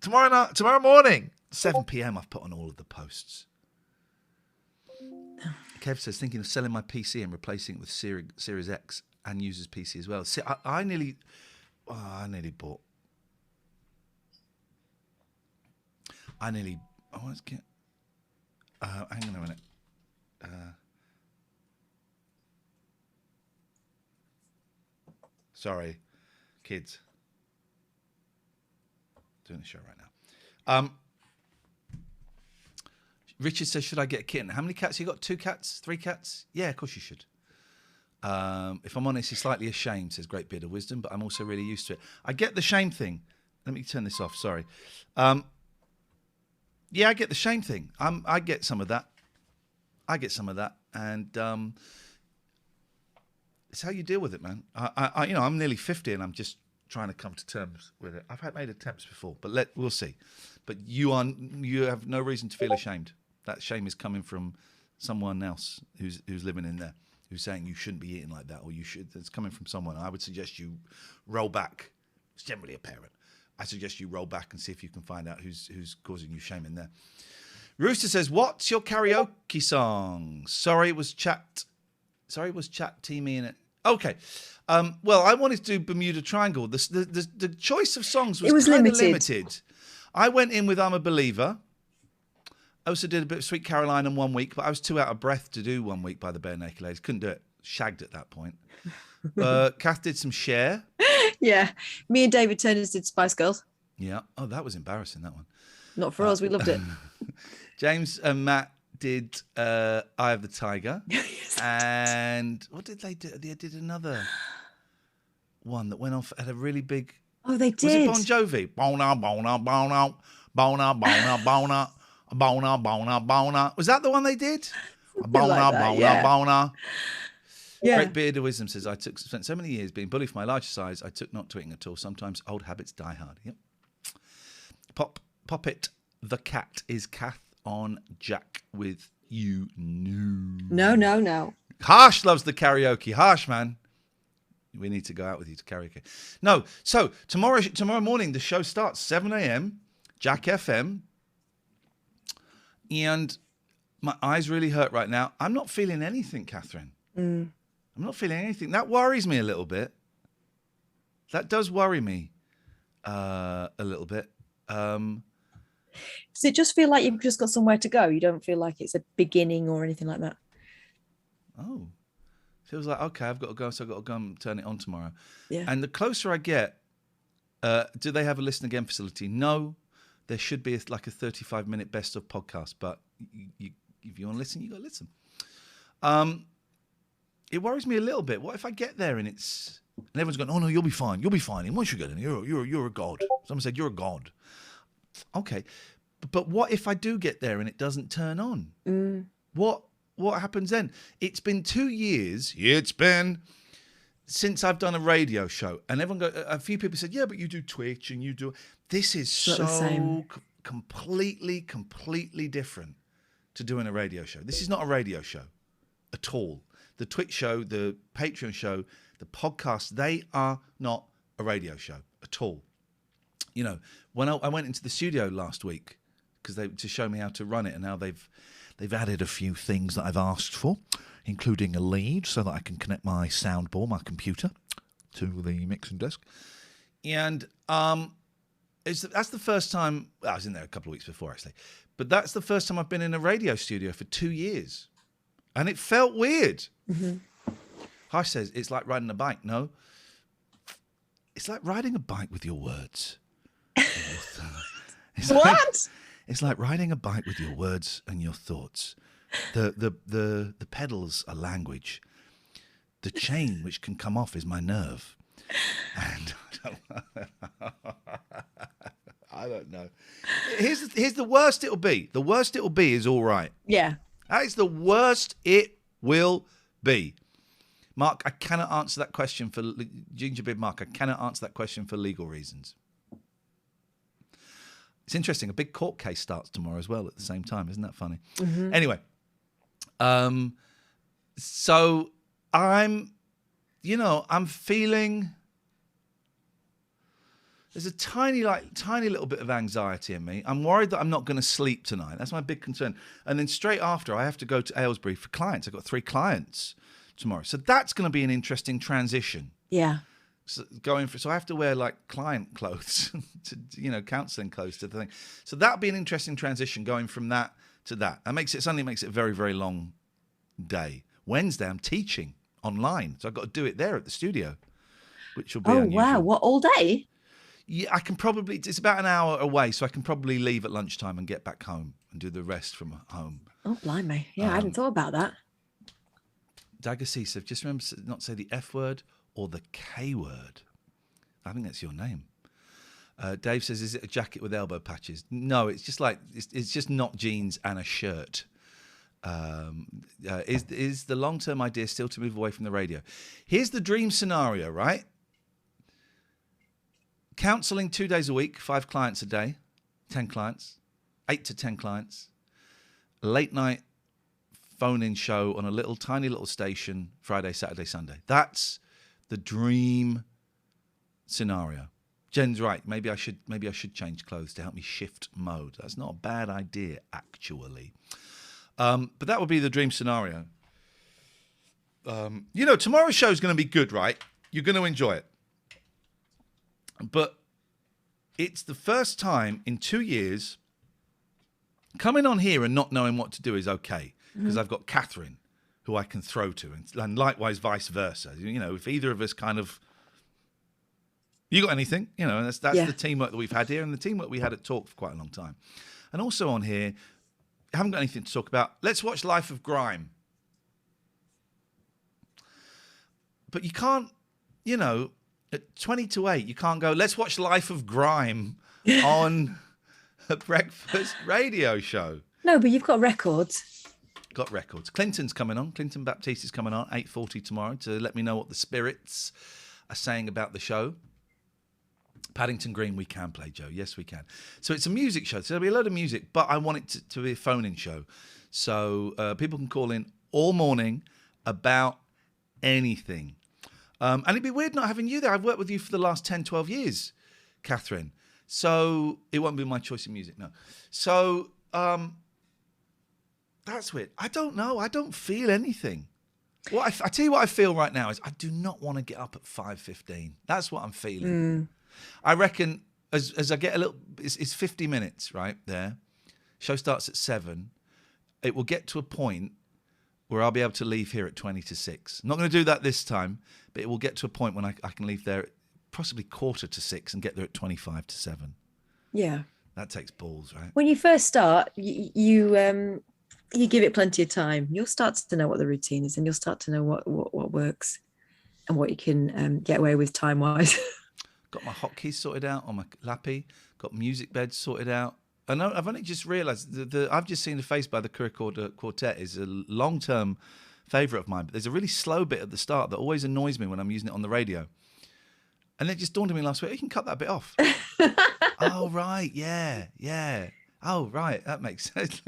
tomorrow morning, 7 p.m. I've put on all of the posts. Kev says, thinking of selling my PC and replacing it with Series X and user's PC as well. See, I nearly bought. Let's get. Hang on a minute. Sorry, kids. Doing the show right now. Richard says, should I get a kitten? How many cats? You got 2 cats? 3 cats? Yeah, of course you should. If I'm honest, he's slightly ashamed, says Great Beard of Wisdom, but I'm also really used to it. I get the shame thing. Let me turn this off, sorry. Yeah, I get the shame thing. I get some of that. And it's how you deal with it, man. I'm nearly 50 and I'm just trying to come to terms with it. I've made attempts before, but we'll see. But you have no reason to feel ashamed. That shame is coming from someone else who's living in there, who's saying you shouldn't be eating like that, or you should. It's coming from someone. I would suggest you roll back. It's generally a parent. I suggest you roll back and see if you can find out who's causing you shame in there. Rooster says, "What's your karaoke song?" Sorry, was chat teamy in it. Okay. Well, I wanted to do Bermuda Triangle. The choice of songs was kind of limited. I went in with I'm a Believer. I also did a bit of Sweet Caroline in 1 week, but I was too out of breath to do 1 week by the Bare Naked Ladies. Couldn't do it. Shagged at that point. Kath did some Cher. Yeah. Me and David Turners did Spice Girls. Yeah. Oh, that was embarrassing, that one. Not for us. We loved it. James and Matt did Eye of the Tiger. And what did they do? They did another one that went off at a really big... Oh, they did. Was it Bon Jovi? Bona, bona, bona, bona, bona, bona, bona, bona, bona. Was that the one they did? Bona, like that, bona, yeah. bona. Yeah. Great Beard of Wisdom says, spent so many years being bullied for my larger size, I took not to eating at all. Sometimes old habits die hard. Yep. Pop it. The cat is Kath on Jack with you. No. Harsh loves the karaoke. Harsh, man. We need to go out with you to karaoke. No, so tomorrow morning the show starts 7 a.m. Jack FM, and my eyes really hurt right now. I'm not feeling anything, Katherine. I'm not feeling anything. That worries me a little bit. That does worry me a little bit. Does it just feel like you've just got somewhere to go? You don't feel like it's a beginning or anything like that? Oh. Feels like, okay, I've got to go, so I've got to go and turn it on tomorrow. Yeah. And the closer I get, do they have a listen again facility? No. There should be like a 35-minute best of podcast, but if you want to listen, you got to listen. It worries me a little bit. What if I get there and everyone's going, oh no, you'll be fine. You'll be fine. And once you get in, you're a god. Someone said you're a god. Okay. But what if I do get there and it doesn't turn on? What happens then? It's been 2 years. It's been since I've done a radio show, and a few people said, yeah, but you do Twitch and you do. This is not the so same. completely different to doing a radio show. This is not a radio show at all. The Twitch show, the Patreon show, the podcast, they are not a radio show at all. You know, when I went into the studio last week to show me how to run it, and now they've added a few things that I've asked for, including a lead so that I can connect my soundboard, my computer, to the mixing desk. And that's the first time. Well, I was in there a couple of weeks before, actually, but that's the first time I've been in a radio studio for 2 years, and it felt weird. Mm-hmm. Harsh says it's like riding a bike. No, it's like riding a bike with your words. What? It's like riding a bike with your words and your thoughts. The pedals are language. The chain which can come off is my nerve. And I don't know. Here's the worst it'll be. The worst it'll be is all right. Yeah. That is the worst it will be. Mark, I cannot answer that question for Gingerbeard Mark. I cannot answer that question for legal reasons. It's interesting. A big court case starts tomorrow as well at the same time. Isn't that funny? Mm-hmm. Anyway, so I'm feeling there's a tiny little bit of anxiety in me. I'm worried that I'm not going to sleep tonight. That's my big concern. And then straight after, I have to go to Aylesbury for clients. I've got 3 clients tomorrow. So that's going to be an interesting transition. Yeah. So I have to wear like client clothes to, counselling clothes to the thing. So that'll be an interesting transition going from that to that. Suddenly makes it a very, very long day. Wednesday, I'm teaching online. So I've got to do it there at the studio, which will be unusual. Wow. What, all day? Yeah, it's about an hour away. So I can probably leave at lunchtime and get back home and do the rest from home. Oh, blimey. Yeah, I hadn't thought about that. Dagger C said, just remember to not say the F word or the K word. I think that's your name. Dave says, is it a jacket with elbow patches? No, it's just it's just not jeans and a shirt. Is the long-term idea still to move away from the radio? Here's the dream scenario, right? Counselling 2 days a week, 5 clients a day, 10 clients, 8 to 10 clients. Late night phone-in show on a tiny little station, Friday, Saturday, Sunday. That's the dream scenario. Jen's right. Maybe I should change clothes to help me shift mode. That's not a bad idea, actually. But that would be the dream scenario. Tomorrow's show is going to be good, right? You're going to enjoy it. But it's the first time in 2 years coming on here and not knowing what to do is okay, because I've got Katherine, who I can throw to, and likewise vice versa. If either of us kind of, you got anything, and that's the teamwork that we've had here and the teamwork we had at Talk for quite a long time. And also on here, I haven't got anything to talk about. Let's watch Life of Grime. But you can't, at 20 to 8, you can't go, let's watch Life of Grime on a breakfast radio show. No, but you've got records. Got records. Clinton's coming on. Clinton Baptiste is coming on 8:40 tomorrow to let me know what the spirits are saying about the show. Paddington Green, we can play, Joe. Yes, we can. So it's a music show. So there'll be a load of music, but I want it to be a phone-in show. So people can call in all morning about anything. And it'd be weird not having you there. I've worked with you for the last 10, 12 years, Katherine. So it won't be my choice of music, no. So that's weird. I don't know. I don't feel anything. I tell you what I feel right now is I do not want to get up at 5:15. That's what I'm feeling. I reckon as I get a little, it's 50 minutes, right there. Show starts at 7. It will get to a point where I'll be able to leave here at 20 to 6. I'm not going to do that this time, but it will get to a point when I can leave there at possibly 5:45 and get there at 25 to 7. Yeah. That takes balls, right? When you first start, you give it plenty of time. You'll start to know what the routine is, and you'll start to know what works and what you can get away with time-wise. Got my hotkeys sorted out on my lappy. Got music beds sorted out. I know. I've only just realised I've just seen the face by the Curry Quartet is a long-term favourite of mine. But there's a really slow bit at the start that always annoys me when I'm using it on the radio. And it just dawned on me last week, you can cut that bit off. Oh, right, yeah. Oh, right, that makes sense.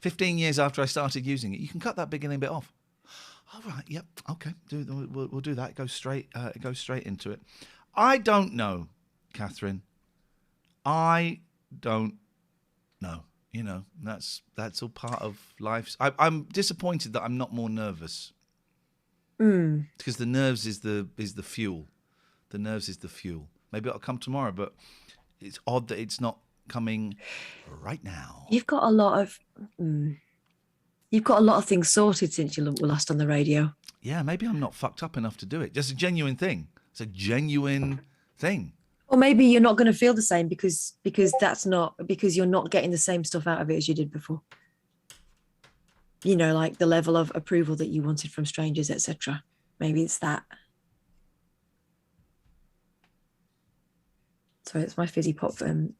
15 years after I started using it, you can cut that beginning bit off. All right, yep, okay, we'll do that. It goes straight into it. I don't know, Katherine. I don't know. That's all part of life. I'm disappointed that I'm not more nervous. Because the nerves is the fuel. The nerves is the fuel. Maybe it'll come tomorrow, but it's odd that it's not coming right now. You've got a lot of things sorted since you were last on the radio. Yeah, maybe I'm not fucked up enough to do it. Just a genuine thing. It's a genuine thing. Or maybe you're not going to feel the same because you're not getting the same stuff out of it as you did before. Like the level of approval that you wanted from strangers, etc. Maybe it's that. Sorry, it's my fizzy pop bubbling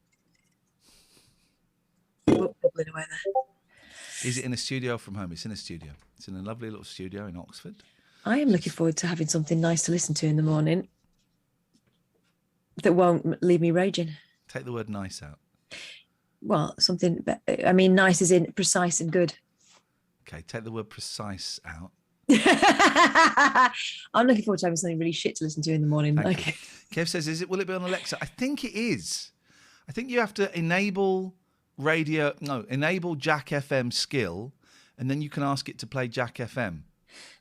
away there. Is it in a studio from home? It's in a studio. It's in a lovely little studio in Oxford. I am looking forward to having something nice to listen to in the morning that won't leave me raging. Take the word nice out. Well, nice is in precise and good. Okay, take the word precise out. I'm looking forward to having something really shit to listen to in the morning. Okay. Kev says, will it be on Alexa? I think it is. I think you have to enable Jack FM skill, and then you can ask it to play Jack FM.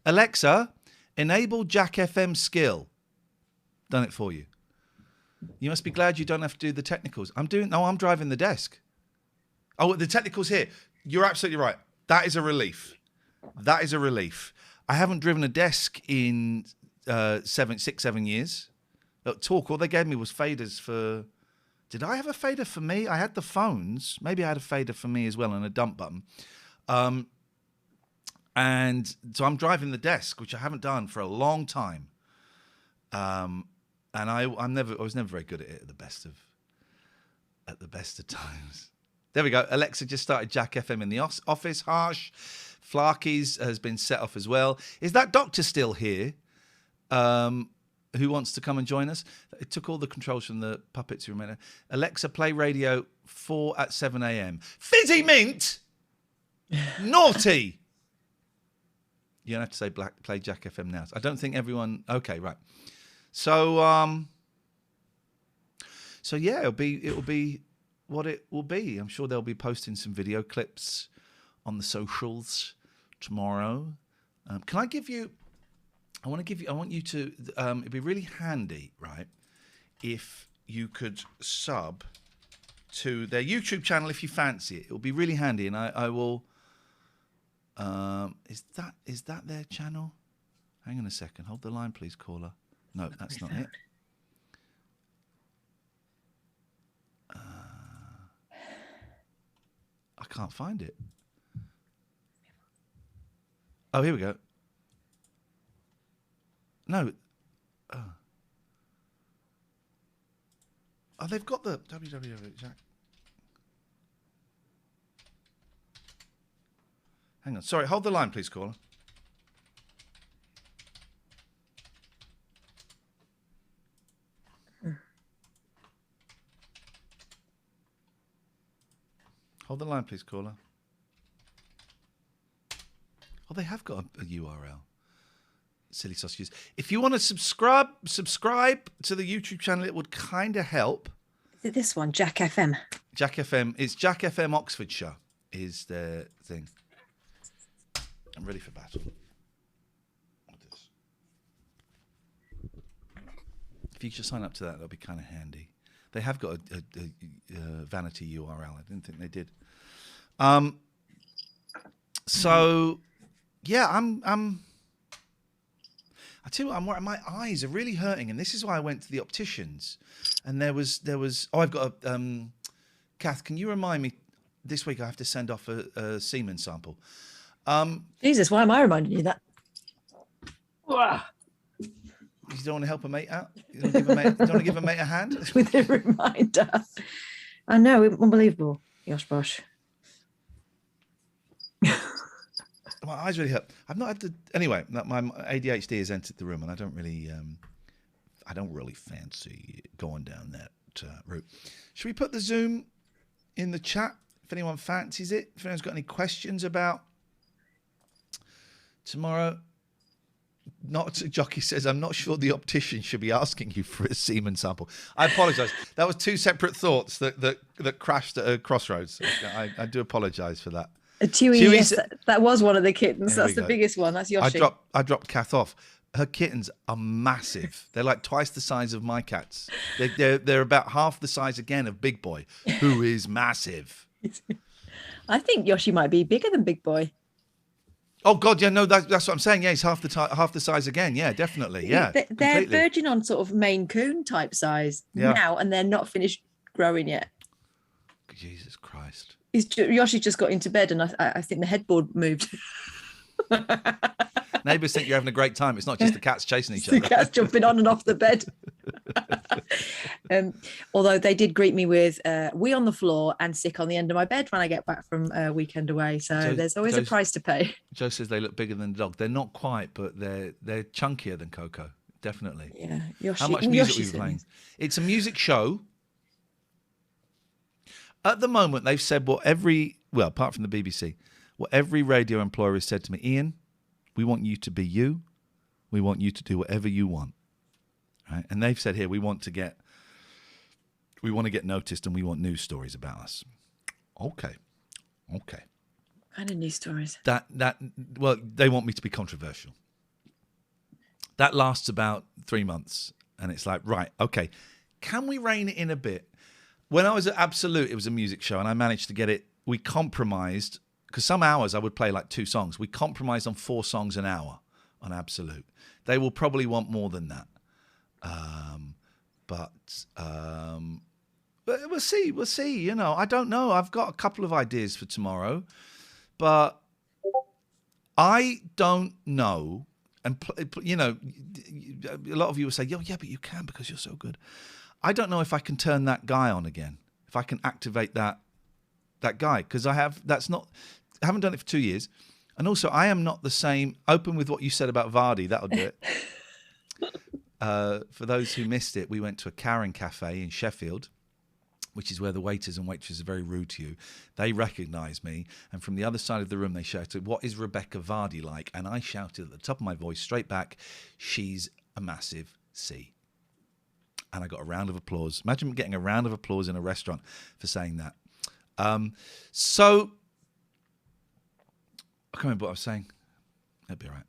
Alexa, enable Jack FM skill. Done it for you. You must be glad you don't have to do the technicals. I'm driving the desk. Oh, the technicals here. You're absolutely right. That is a relief. I haven't driven a desk in 7 years. Talk, all they gave me was faders for... Did I have a fader for me? I had the phones. Maybe I had a fader for me as well and a dump button. And so I'm driving the desk, which I haven't done for a long time. And I was never very good at it at the best of times. There we go. Alexa just started Jack FM in the office. Harsh. Flarky's has been set off as well. Is that doctor still here? Who wants to come and join us? It took all the controls from the puppets. You remember? Alexa, play radio 4 at 7 a.m. Fizzy mint! Naughty! You don't have to say play Jack FM now. I don't think everyone... Okay, right. So yeah, it'll be what it will be. I'm sure they'll be posting some video clips on the socials tomorrow. Can I give you... I want you to... it'd be really handy, right, if you could sub to their YouTube channel if you fancy it. It will be really handy, and I will... Is that their channel? Hang on a second. Hold the line, please, caller. No, that's not it. I can't find it. Oh, here we go. No. Oh, they've got the www. Jack. Hang on. Sorry, hold the line, please, caller. Hold the line, please, caller. Oh, they have got a URL. Silly sausages. If you want to subscribe to the YouTube channel, it would kind of help. Is it this one, Jack FM? Jack FM. It's Jack FM Oxfordshire is their thing. I'm ready for battle. If you could just sign up to that, that'd be kind of handy. They have got a vanity URL. I didn't think they did. So, yeah, I tell you what, my eyes are really hurting, and this is why I went to the opticians. And there was. Oh, I've got a. Kath, can you remind me? This week I have to send off a semen sample. Jesus, why am I reminding you that? You don't want to help a mate out? You don't want to give a mate a hand? With a reminder. I know, unbelievable. Yosh bosh. my eyes really hurt. I've not had the anyway. My ADHD has entered the room, and I don't really fancy going down that route. Should we put the Zoom in the chat if anyone fancies it? If anyone's got any questions about tomorrow? Not Jockey says, I'm not sure the optician should be asking you for a semen sample. I apologise. That was two separate thoughts that crashed at a crossroads. I do apologise for that. Chewy, yes, that was one of the kittens. That's the biggest one. That's Yoshi. I dropped Kath off. Her kittens are massive. They're like twice the size of my cats. They're about half the size again of Big Boy, who is massive. I think Yoshi might be bigger than Big Boy. Oh God, yeah, no, that's what I'm saying. Yeah, he's half the size again. Yeah, definitely. Yeah, they're verging on sort of Maine Coon type size now, and they're not finished growing yet. Jesus Christ! Yoshi just got into bed, and I think the headboard moved. Neighbours think you're having a great time. It's not just the cats chasing each other. The cats jumping on and off the bed. Although they did greet me with wee on the floor and sick on the end of my bed when I get back from a weekend away. So there's always a price to pay. Joe says they look bigger than the dog. They're not quite, but they're chunkier than Coco. Definitely. Yeah. Yoshi, how much music were you playing? It's a music show. At the moment, they've said apart from the BBC, what every radio employer has said to me, Iain, we want you to be you. We want you to do whatever you want. Right? And they've said here, we want to get noticed and we want news stories about us. Okay. Kind of news stories. They want me to be controversial. That lasts about 3 months. And it's like, right, okay. Can we rein it in a bit? When I was at Absolute, it was a music show and I managed to get it. We compromised, because some hours I would play like 2 songs. We compromised on 4 songs an hour on Absolute. They will probably want more than that. But we'll see. You know, I don't know. I've got a couple of ideas for tomorrow, but I don't know. And you know, a lot of you will say, yeah, but you can because you're so good. I don't know if I can turn that guy on again. If I can activate that guy, because I haven't done it for 2 years, and also I am not the same. Open with what you said about Vardy. That'll do it. For those who missed it, we went to a Karen cafe in Sheffield, which is where the waiters and waitresses are very rude to you. They recognised me, and from the other side of the room, they shouted, "What is Rebecca Vardy like?" And I shouted at the top of my voice straight back, "She's a massive C." And I got a round of applause. Imagine getting a round of applause in a restaurant for saying that. So I can't remember what I was saying. That'd be all right.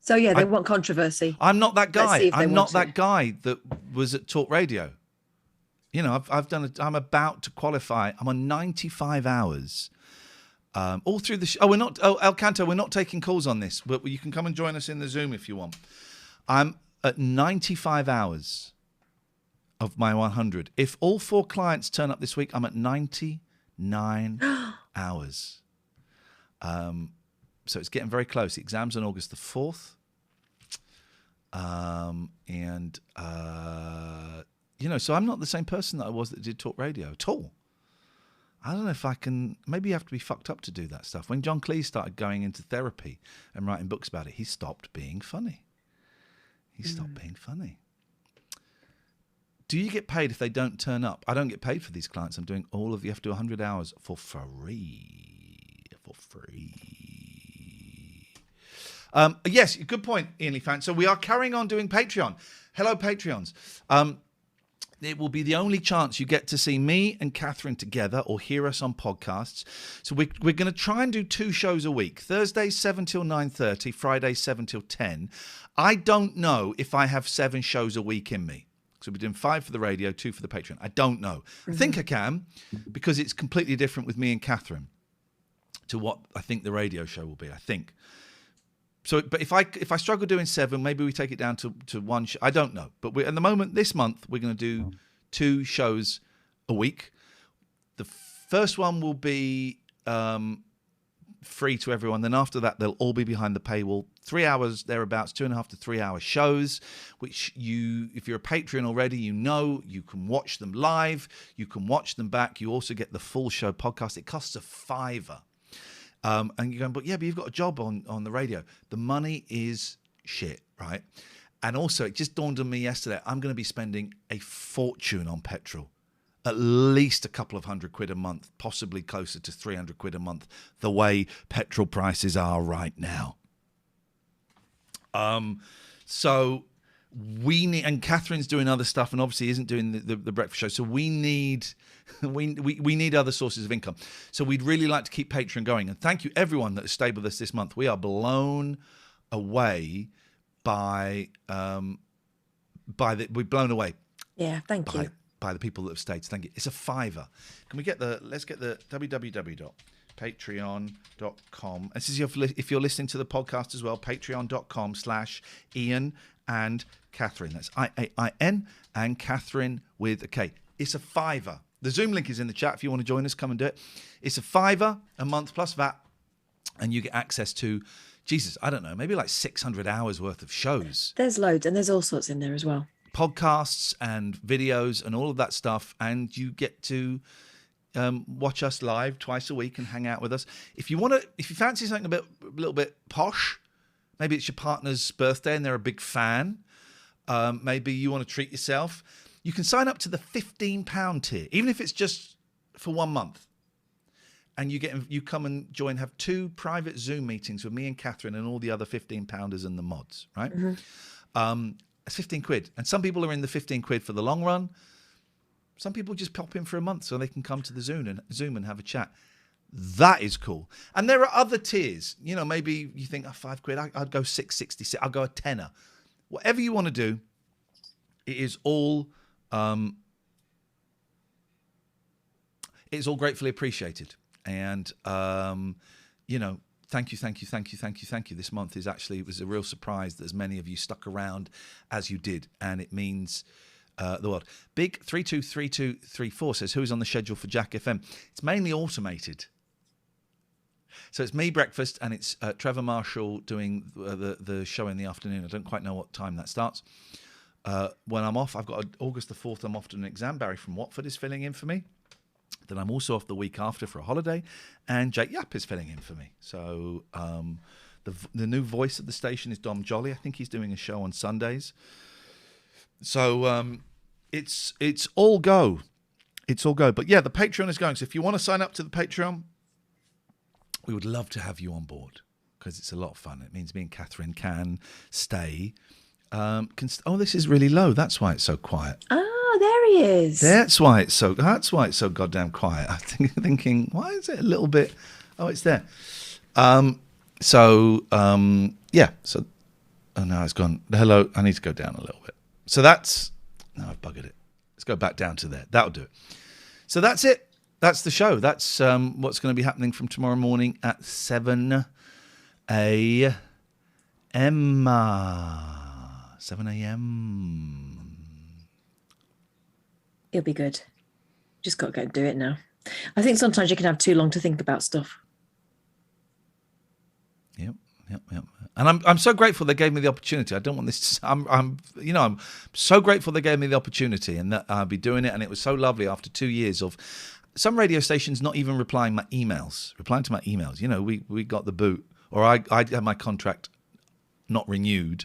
So yeah, they want controversy. I'm not that guy. I'm not that guy that was at Talk Radio. You know, I'm about to qualify. I'm on 95 hours. All through the show. El Canto, we're not taking calls on this, but you can come and join us in the Zoom if you want. I'm at 95 hours of my 100. If all 4 clients turn up this week, I'm at 99 hours. So it's getting very close. The exam's on August the 4th. You know, so I'm not the same person that I was that did Talk Radio at all. I don't know if I can. Maybe you have to be fucked up to do that stuff. When John Cleese started going into therapy and writing books about it, he stopped being funny. Do you get paid if they don't turn up? I don't get paid for these clients. I'm doing you have to do 100 hours for free. Yes, good point, Iain fan. So we are carrying on doing Patreon. Hello, Patreons. It will be the only chance you get to see me and Katherine together or hear us on podcasts. So we're going to try and do 2 shows a week. Thursdays 7 till 9:30, Fridays 7 till 10. I don't know if I have 7 shows a week in me. So we're doing 5 for the radio, 2 for the Patreon. I don't know. I think I can, because it's completely different with me and Katherine to what I think the radio show will be, I think. So, but if I struggle doing 7, maybe we take it down to 1 show. I don't know. But at the moment, this month, we're going to do 2 shows a week. The first one will be free to everyone. Then after that, they'll all be behind the paywall. 3 hours thereabouts, 2.5 to 3 hour shows, which if you're a Patreon already, you can watch them live. You can watch them back. You also get the full show podcast. It costs a £5. And you're going, but you've got a job on the radio. The money is shit, right? And also, it just dawned on me yesterday, I'm going to be spending a fortune on petrol. At least a couple of £100 a month, possibly closer to £300 a month, the way petrol prices are right now. So we need, and Catherine's doing other stuff, and obviously isn't doing the breakfast show. So we need we need other sources of income. So we'd really like to keep Patreon going. And thank you everyone that has stayed with us this month. We are blown away by we're blown away. Yeah, thank you. By the people that have stayed. So thank you. It's a £5. Can we get let's get the www.patreon.com. This is if you're listening to the podcast as well, patreon.com/Iain and Katherine. That's IAIN and Katherine with a K. It's a £5. The Zoom link is in the chat. If you want to join us, come and do it. It's a £5 a month plus VAT, and you get access to, Jesus, I don't know, maybe like 600 hours worth of shows. There's loads, and there's all sorts in there as well. Podcasts and videos and all of that stuff, and you get to watch us live twice a week and hang out with us. If you fancy something a little bit posh, maybe it's your partner's birthday and they're a big fan. Maybe you want to treat yourself. You can sign up to the £15 tier, even if it's just for 1 month. And you come and join, have 2 private Zoom meetings with me and Katherine and all the other £15-pounders and the mods, right? Mm-hmm. It's £15. And some people are in the £15 for the long run. Some people just pop in for a month so they can come to the Zoom and have a chat. That is cool. And there are other tiers. You know, maybe you think, £5, I'd go £6.66. I'll go a tenner. Whatever you want to do, it is all gratefully appreciated. And you know, thank you. This month it was a real surprise that as many of you stuck around as you did, and it means the world. Big 323234 says, who is on the schedule for Jack FM? It's mainly automated. So it's me breakfast, and it's Trevor Marshall doing the show in the afternoon. I don't quite know what time that starts. When I'm off, I've got August the 4th, I'm off to an exam. Barry from Watford is filling in for me. Then I'm also off the week after for a holiday, and Jake Yapp is filling in for me. So the new voice at the station is Dom Jolly. I think he's doing a show on Sundays. So it's all go. It's all go. But yeah, the Patreon is going. So if you want to sign up to the Patreon, we would love to have you on board because it's a lot of fun. It means me and Katherine can stay. This is really low. That's why it's so quiet. Oh, there he is. That's why it's so goddamn quiet. I'm thinking, why is it a little bit? Oh, it's there. Yeah. So, oh, now it's gone. Hello. I need to go down a little bit. So that's, no, I've buggered it. Let's go back down to there. That'll do it. So that's it. That's the show. That's what's going to be happening from tomorrow morning at 7 a.m. 7 a.m. It'll be good. Just got to go and do it now. I think sometimes you can have too long to think about stuff. Yep. And I'm so grateful they gave me the opportunity. I don't want this to, I'm so grateful they gave me the opportunity and that I'll be doing it. And it was so lovely after 2 years of some radio stations not even replying to my emails. You know, we got the boot, or I had my contract not renewed,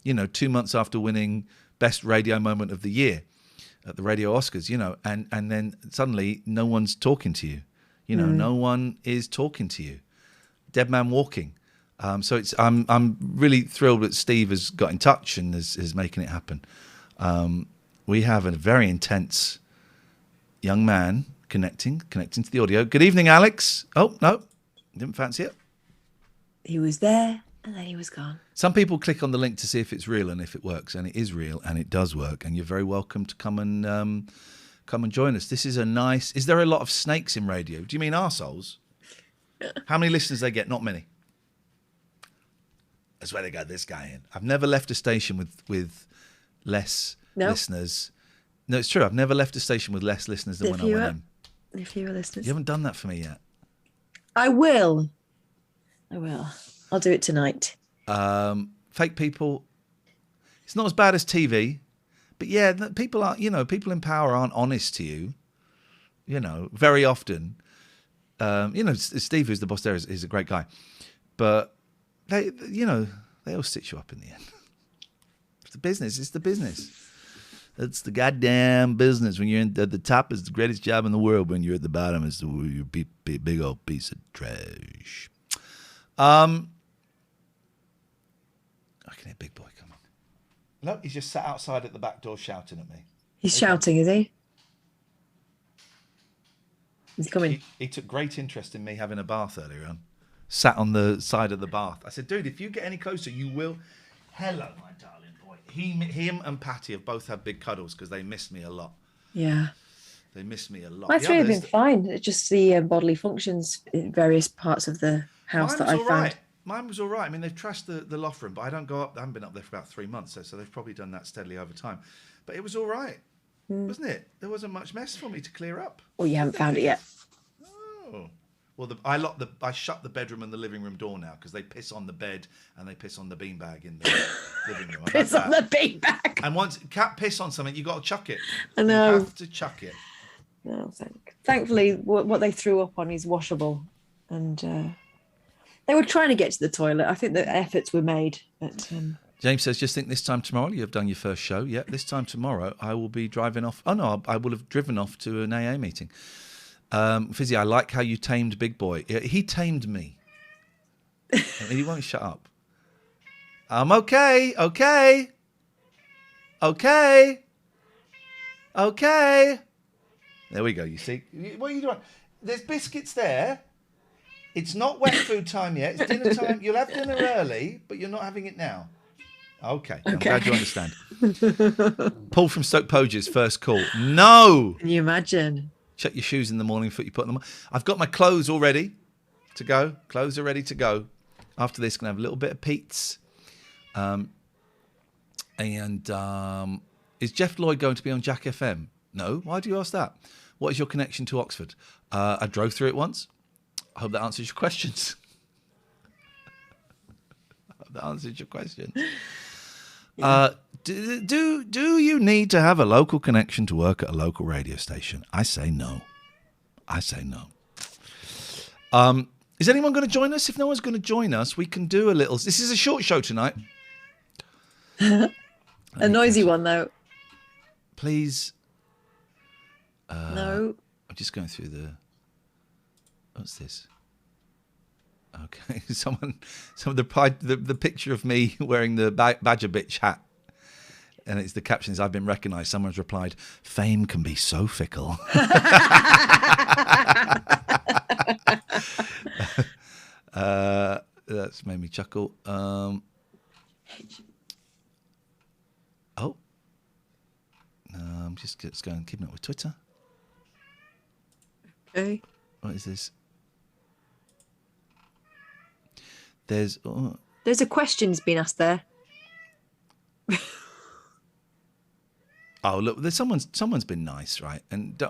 2 months after winning Best Radio Moment of the Year at the Radio Oscars, and then suddenly no one's talking to you. No one is talking to you. Dead man walking. So I'm really thrilled that Steve has got in touch and is making it happen. We have a very intense young man connecting to the audio. Good evening, Alex. Oh, no, didn't fancy it. He was there and then he was gone. Some people click on the link to see if it's real and if it works, and it is real and it does work. And you're very welcome to come and join us. This is a nice. Is there a lot of snakes in radio? Do you mean arseholes? How many listeners they get? Not many. That's where they got this guy in. I've never left a station with less listeners. No, it's true. I've never left a station with less listeners than when I went in. If you were listeners. You haven't done that for me yet. I will. I'll do it tonight. Fake people. It's not as bad as TV, but yeah, people in power aren't honest to you. Very often. Steve, who's the boss there, is a great guy, but they all stitch you up in the end. It's the business. It's the business. It's the goddamn business. When you're at the top, it's the greatest job in the world. When you're at the bottom, it's you're a big old piece of trash. I can hear Big Boy coming. Look, he's just sat outside at the back door shouting at me. He's shouting, is he? He's coming. He took great interest in me having a bath earlier on. Sat on the side of the bath. I said, dude, if you get any closer, you will. Hello, my darling boy. Him and Patty have both had big cuddles because they missed me a lot. Yeah. They missed me a lot. Mine's really been fine. It's just the bodily functions in various parts of the house that I found. Right. Mine was all right. I mean, they've trashed the loft room, but I don't go up. I haven't been up there for about 3 months, so they've probably done that steadily over time. But it was all right, wasn't it? There wasn't much mess for me to clear up. Well, you haven't found it yet. Oh. Well, I shut the bedroom and the living room door now because they piss on the bed and they piss on the beanbag in the living room. Piss on the beanbag. And once cat piss on something, you got to chuck it. I know. You have to chuck it. No, thankfully, what they threw up on is washable, and they were trying to get to the toilet. I think the efforts were made. But, James says, just think this time tomorrow, you have done your first show. Yeah, this time tomorrow, I will be driving off. Oh, no, I will have driven off to an AA meeting. Fizzy, I like how you tamed Big Boy. He tamed me. He won't shut up. I'm okay. There we go. You see? What are you doing? There's biscuits there. It's not wet food time yet. It's dinner time. You'll have dinner early, but you're not having it now. Okay. I'm glad you understand. Paul from Stoke Poges, first call. No. Can you imagine? Check your shoes in the morning before you put them on. I've got my clothes all ready to go. Clothes are ready to go. After this, going to have a little bit of Pete's. Is Jeff Lloyd going to be on Jack FM? No. Why do you ask that? What is your connection to Oxford? I drove through it once. I hope that answers your questions. Do you need to have a local connection to work at a local radio station? I say no. Is anyone going to join us? If no one's going to join us, we can do a little. This is a short show tonight. A noisy one, though. Please. No. I'm just going through the. What's this? Okay, the picture of me wearing the Badger Bitch hat, and it's the caption is, "I've been recognised." Someone's replied, "Fame can be so fickle." That's made me chuckle. Oh. I'm just going, keeping up with Twitter. Okay. What is this? There's a question's been asked there. Oh, look, there's someone's been nice, right? And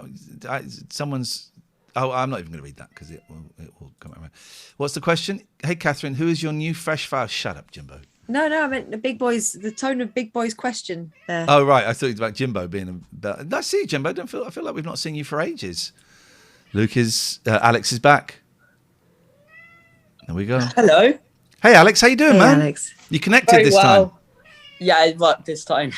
someone's. Oh, I'm not even going to read that because it will come around. What's the question? Hey, Katherine, who is your new fresh file? Shut up, Jimbo. No, I meant the tone of Big Boy's question there. Oh, right. I thought it was about Jimbo being about. I see you, Jimbo. I feel like we've not seen you for ages. Alex is back. There we go. Hello. Hey, Alex. How you doing, man? Alex. You connected this time? Yeah, it worked this time.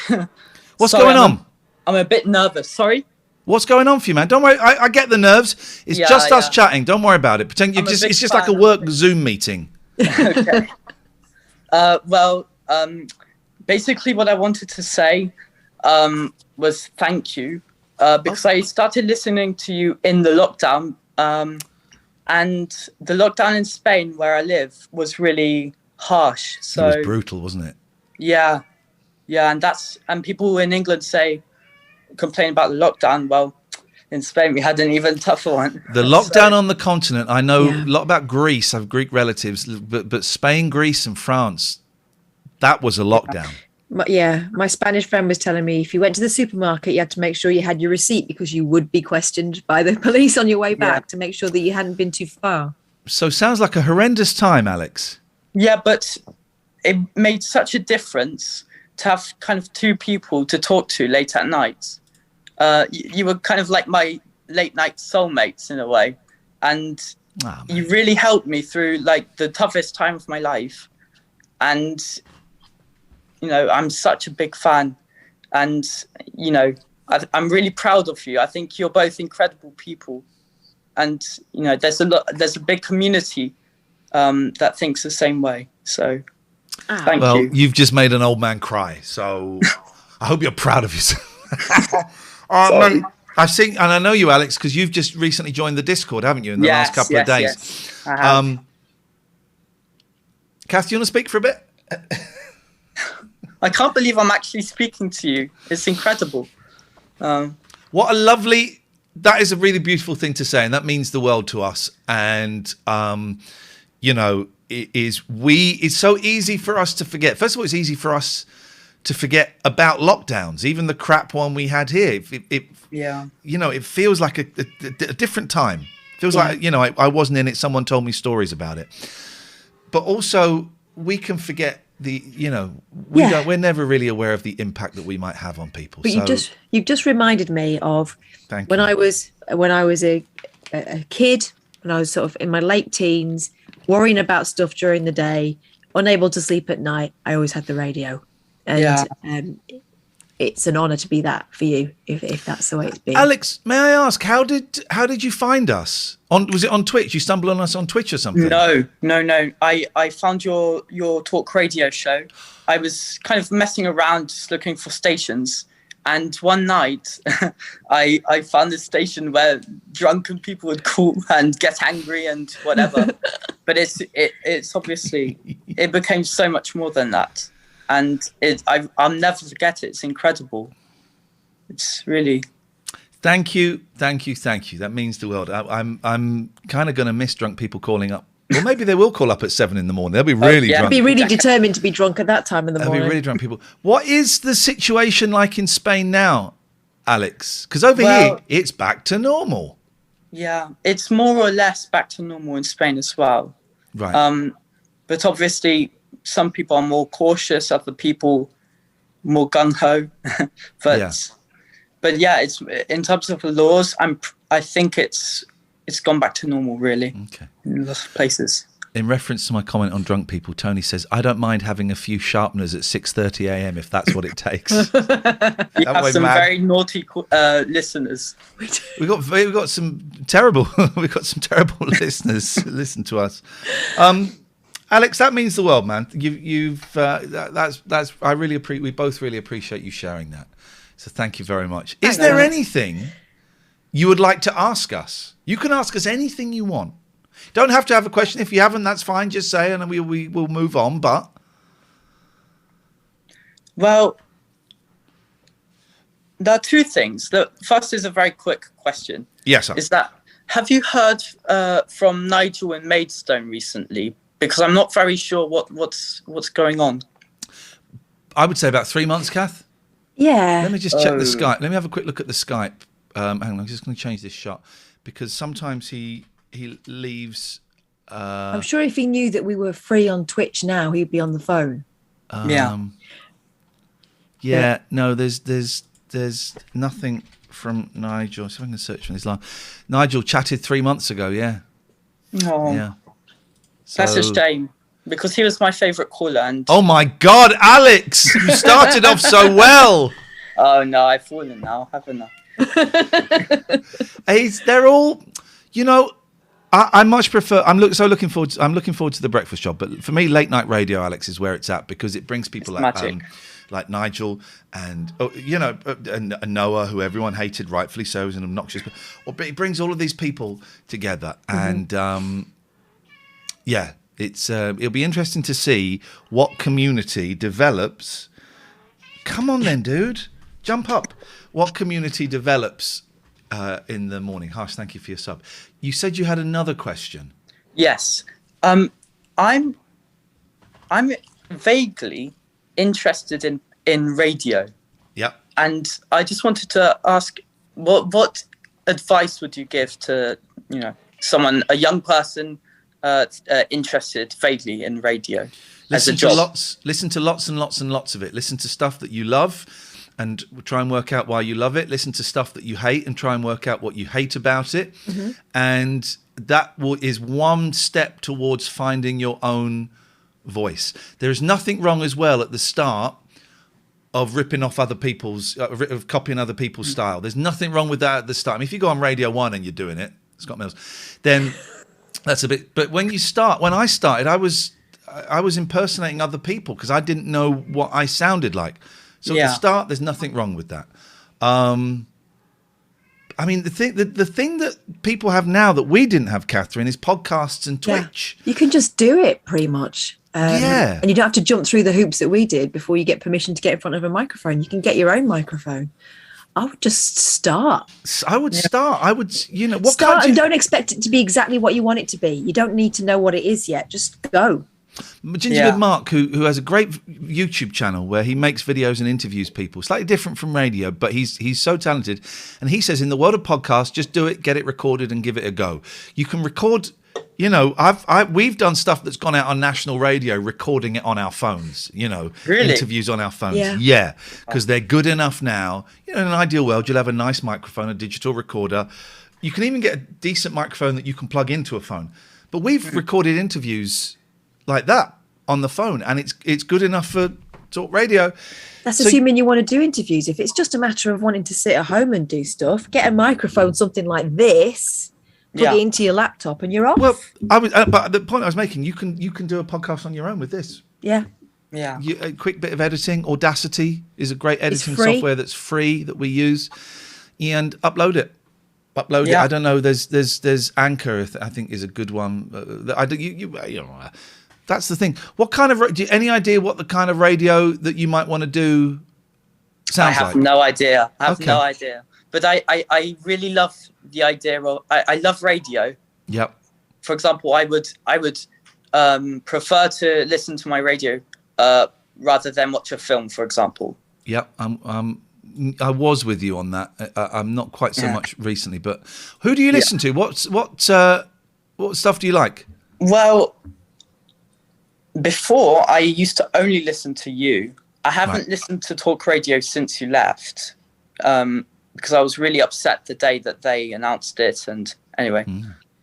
What's going on? I'm a bit nervous. Sorry. What's going on for you, man? Don't worry. I get the nerves. It's just us chatting. Don't worry about it. Pretend it's just like a work Zoom meeting. Okay. Basically what I wanted to say was thank you because I started listening to you in the lockdown and the lockdown in Spain where I live was really harsh. So it was brutal, wasn't it? Yeah, and people in England complain about the lockdown. Well, in Spain we had an even tougher one. The lockdown on the continent. I know a lot about Greece. I have Greek relatives, but Spain, Greece, and France, that was a lockdown. My Spanish friend was telling me if you went to the supermarket, you had to make sure you had your receipt because you would be questioned by the police on your way back to make sure that you hadn't been too far. So sounds like a horrendous time, Alex. Yeah, but it made such a difference to have kind of two people to talk to late at night. You were kind of like my late night soulmates in a way. and you really helped me through like the toughest time of my life. And I'm such a big fan, and I'm really proud of you. I think you're both incredible people, and there's a big community that thinks the same way. So thank you. Well, you've just made an old man cry, so I hope you're proud of yourself. Mate, I've seen, and I know you, Alex, because you've just recently joined the Discord, haven't you, in the last couple of days? Yes, I have. Kath, do you want to speak for a bit? I can't believe I'm actually speaking to you. It's incredible. What a lovely, that is a really beautiful thing to say, and that means the world to us. And, it's so easy for us to forget. First of all, it's easy for us to forget about lockdowns, even the crap one we had here. It feels like a different time. It feels like, I wasn't in it. Someone told me stories about it. But also, we can forget we're never really aware of the impact that we might have on people. But you've just reminded me of when I was a kid, when I was sort of in my late teens, worrying about stuff during the day, unable to sleep at night. I always had the radio, and it's an honour to be that for you, if that's the way it's been. Alex, may I ask, how did you find us? Was it on Twitch? You stumbled on us on Twitch or something? No. I found your talk radio show. I was kind of messing around, just looking for stations. And one night, I found a station where drunken people would call and get angry and whatever. But it's obviously, it became so much more than that. And I'll never forget it. It's incredible. It's really... Thank you. That means the world. I'm kind of going to miss drunk people calling up. Well, maybe they will call up at 7 a.m. They'll be really drunk. They'll be really determined to be drunk at that time in the morning. They'll be really drunk people. What is the situation like in Spain now, Alex? Because over here, it's back to normal. Yeah, it's more or less back to normal in Spain as well. Right. But obviously, some people are more cautious, other people more gung-ho. But yeah, it's in terms of the laws, I think it's gone back to normal, really. Okay. In lots of places. In reference to my comment on drunk people, Tony says, I don't mind having a few sharpeners at 6:30 a.m. if that's what it takes. You have some very naughty listeners. We've got some terrible listeners listen to us. Alex, that means the world, man. That's I really appreciate. We both really appreciate you sharing that. So thank you very much. Is there anything you would like to ask us? You can ask us anything you want. Don't have to have a question. If you haven't, that's fine. Just say, and we will move on. But well, there are two things. The first is a very quick question. Yes, sir. Is that have you heard from Nigel and Maidstone recently? Because I'm not very sure what's going on. I would say about 3 months, Kath. Yeah. Let me just check the Skype. Let me have a quick look at the Skype. Hang on, I'm just going to change this shot because sometimes he leaves. I'm sure if he knew that we were free on Twitch now, he'd be on the phone. Yeah. No, there's nothing from Nigel. So I'm going to search for his line. Nigel chatted 3 months ago. Yeah. Oh. Yeah. That's a shame. Because he was my favourite caller. And oh my God, Alex! You started off so well. Oh no, I've fallen now, haven't I? They're all, I much prefer. I'm looking forward to the breakfast job. But for me, late night radio, Alex, is where it's at because it brings people like Nigel and and Noah, who everyone hated, rightfully so, was an obnoxious. But it brings all of these people together, and it'll be interesting to see what community develops. Come on then, dude. Jump up. What community develops in the morning? Harsh, thank you for your sub. You said you had another question. Yes. I'm vaguely interested in radio. Yep. And I just wanted to ask, what advice would you give to, someone, a young person interested vaguely in radio as a job? Listen to lots and lots and lots of it. Listen to stuff that you love. and try and work out why you love it. Listen to stuff that you hate and try and work out what you hate about it. Mm-hmm. And that is one step towards finding your own voice. There's nothing wrong as well at the start of ripping off other people's, of copying other people's style. There's nothing wrong with that at the start. I mean, if you go on Radio 1 and you're doing it, Scott Mills, then that's a bit... But when I started, I was impersonating other people because I didn't know what I sounded like. So at the start, there's nothing wrong with that. I mean, the thing that people have now that we didn't have, Katherine, is podcasts and Twitch. Yeah. You can just do it pretty much. And you don't have to jump through the hoops that we did before you get permission to get in front of a microphone. You can get your own microphone. I would just start. I would start. I would, what start and don't expect it to be exactly what you want it to be. You don't need to know what it is yet. Just go. Gingerbeard Mark, who has a great YouTube channel where he makes videos and interviews people, slightly different from radio, but he's so talented. And he says, in the world of podcasts, just do it, get it recorded, and give it a go. You can record. We've done stuff that's gone out on national radio, recording it on our phones. Really? Interviews on our phones. Yeah, because they're good enough now. In an ideal world, you'll have a nice microphone, a digital recorder. You can even get a decent microphone that you can plug into a phone. But we've recorded interviews like that on the phone, and it's good enough for talk radio. That's assuming you want to do interviews. If it's just a matter of wanting to sit at home and do stuff, get a microphone, something like this, plug it into your laptop, and you're off. Well, but the point I was making, you can do a podcast on your own with this. Yeah. A quick bit of editing. Audacity is a great editing software that's free that we use, and upload it. It. I don't know. There's Anchor. I think is a good one. That's the thing. What kind of any idea what the kind of radio that you might want to do sounds like? I have no idea. No idea. But I really love the idea of I love radio. Yep. For example, I would prefer to listen to my radio rather than watch a film, for example. Yep. I was with you on that. I'm not quite so much recently, but who do you listen to? What stuff do you like? Well, before I used to only listen to you. I haven't listened to talk radio since you left, because I was really upset the day that they announced it. And anyway,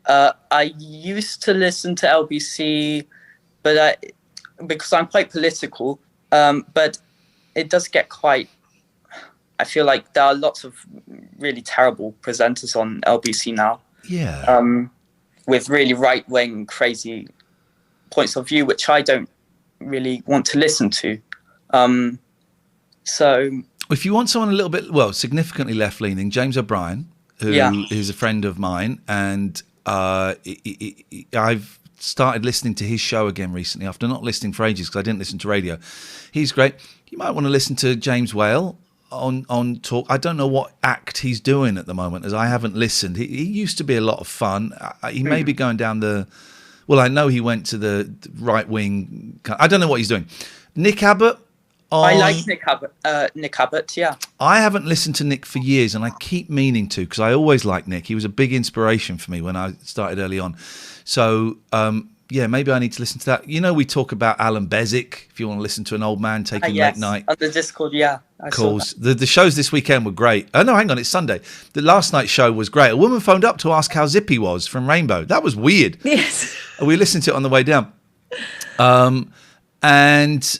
I used to listen to LBC, but because I'm quite political, but it does get quite. I feel like there are lots of really terrible presenters on LBC now. Yeah. With really right-wing, crazy points of view, which I don't really want to listen to. So if you want someone a little bit, significantly left-leaning, James O'Brien, who is a friend of mine, and I've started listening to his show again recently after not listening for ages because I didn't listen to radio. He's great. You might want to listen to James Whale on talk. I don't know what act he's doing at the moment, as I haven't listened. He used to be a lot of fun. He may be going down the... Well, I know he went to the right wing. I don't know what he's doing. Nick Abbott. I like Nick Abbott. Nick Abbott, yeah. I haven't listened to Nick for years, and I keep meaning to because I always liked Nick. He was a big inspiration for me when I started early on. So, maybe I need to listen to that. We talk about Alan Bezic, if you want to listen to an old man taking late night on the Discord, calls. The shows this weekend were great. Oh, no, hang on, it's Sunday. The last night's show was great. A woman phoned up to ask how Zippy was from Rainbow. That was weird. Yes. We listened to it on the way down. And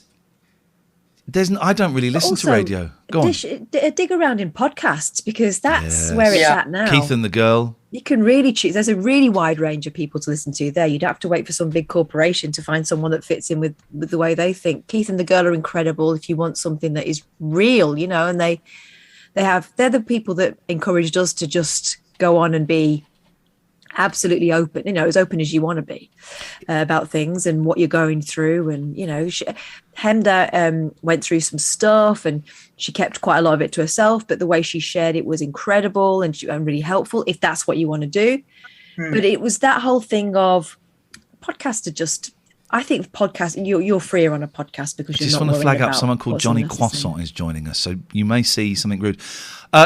I don't really listen to radio. Go on. Dig around in podcasts because that's where it's at now. Keith and the Girl. You can really choose. There's a really wide range of people to listen to there. You don't have to wait for some big corporation to find someone that fits in with the way they think. Keith and the Girl are incredible if you want something that is real, and they're the people that encouraged us to just go on and be absolutely open, as open as you want to be about things and what you're going through. And, Hemda went through some stuff and she kept quite a lot of it to herself, but the way she shared it was incredible and really helpful if that's what you want to do. But it was that whole thing of podcasts are just I think podcast. You're freer on a podcast because I you're just not want to worried flag up about someone called what Johnny someone else is saying. Croissant is joining us, so you may see something rude.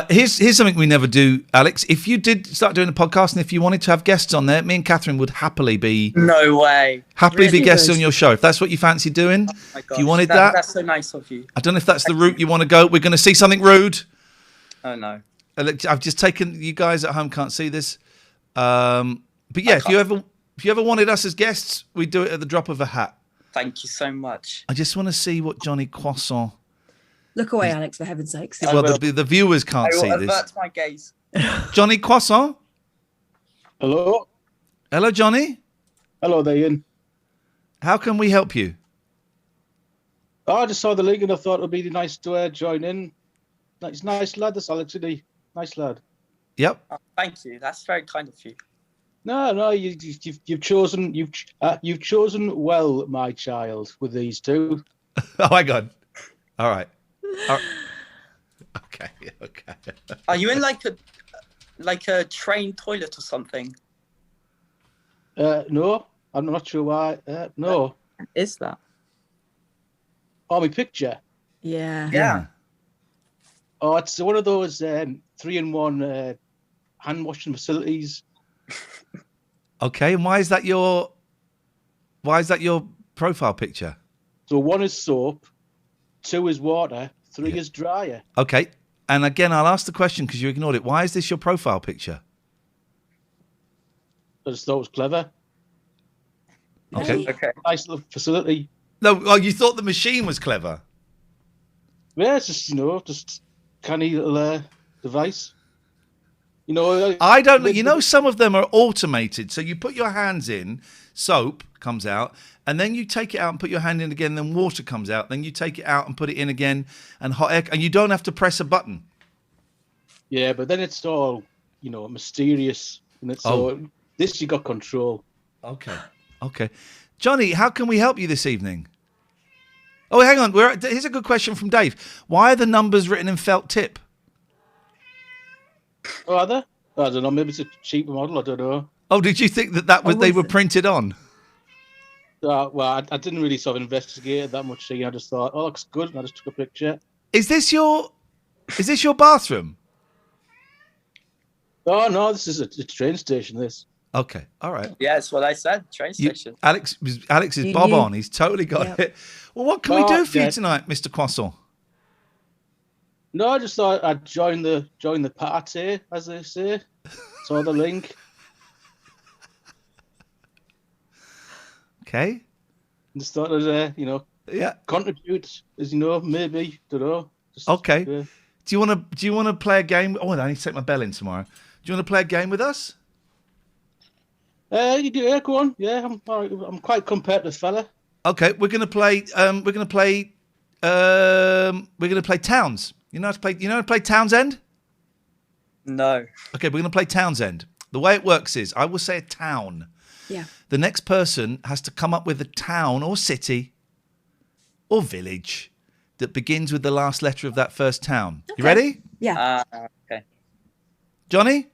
Here's something we never do, Alex. If you did start doing a podcast and if you wanted to have guests on there, me and Katherine would happily be No way. Really guests good. on your show if that's what you fancy doing. Oh my If you gosh, wanted that, That's so nice of you. I don't know if that's the route you want to go. We're going to see something rude. Oh no. Look, I've just taken you guys at home can't see this, but yeah, if you ever wanted us as guests, we'd do it at the drop of a hat. Thank you so much. I just want to see what Johnny Croissant. Look away, Alex, for heaven's sakes. Well, the viewers can't I will see this. avert my gaze. Johnny Croissant. Hello. Hello, Johnny. Hello there, Ian. How can we help you? Oh, I just saw the link and I thought it would be nice to join in. Nice lad, this Alex, isn't he? Nice lad. Yep. Oh, thank you. That's very kind of you. No, you've chosen well, my child, with these two. Oh my God. All right. Okay. Are you in like a train toilet or something? No, I'm not sure why. No. Is that? Oh, my picture. Yeah. Yeah. Oh, it's one of those 3-in-1 hand washing facilities. Okay. And why is that your profile picture? So 1 is soap, 2 is water, 3 is dryer. Okay. And again, I'll ask the question because you ignored it. Why is this your profile picture? I just thought it was clever. Okay. Okay. Nice little facility. No, oh, you thought the machine was clever. Yeah, it's just just canny little device. I don't know. You know, some of them are automated. So you put your hands in, soap comes out, and then you take it out and put your hand in again, then water comes out. Then you take it out and put it in again, and hot air, and you don't have to press a button. Yeah, but then it's all mysterious, and it's all this you got control. Okay. Johnny, how can we help you this evening? Oh, hang on. Here's a good question from Dave. Why are the numbers written in felt tip? Oh, are there? I don't know. Maybe it's a cheaper model. I don't know. Oh, did you think that was they were printed on? Well, I didn't really sort of investigate it that much. I just thought, oh, looks good, and I just took a picture. Is this your bathroom? Oh no, this is a train station. This. Okay, all right. Yeah, it's what I said. Train station. Alex is You bob knew. on. He's totally got it. Well, what can we do for yeah. you tonight, Mr. Croissant? No, I just thought I'd join the party, as they say. Saw the link. Okay. Just thought I'd Yeah. contribute, as maybe, don't know. Just, Okay. Do you want to play a game? Oh, I need to take my bell in tomorrow. Do you want to play a game with us? You do, yeah, go on. Yeah, I'm quite competitive fella. Okay, we're gonna play. We're gonna play Towns. You know how to play Townsend? No. Okay, we're gonna play Townsend. The way it works is, I will say a town. Yeah. The next person has to come up with a town or city or village that begins with the last letter of that first town. You Okay. ready? Yeah. Okay. Johnny?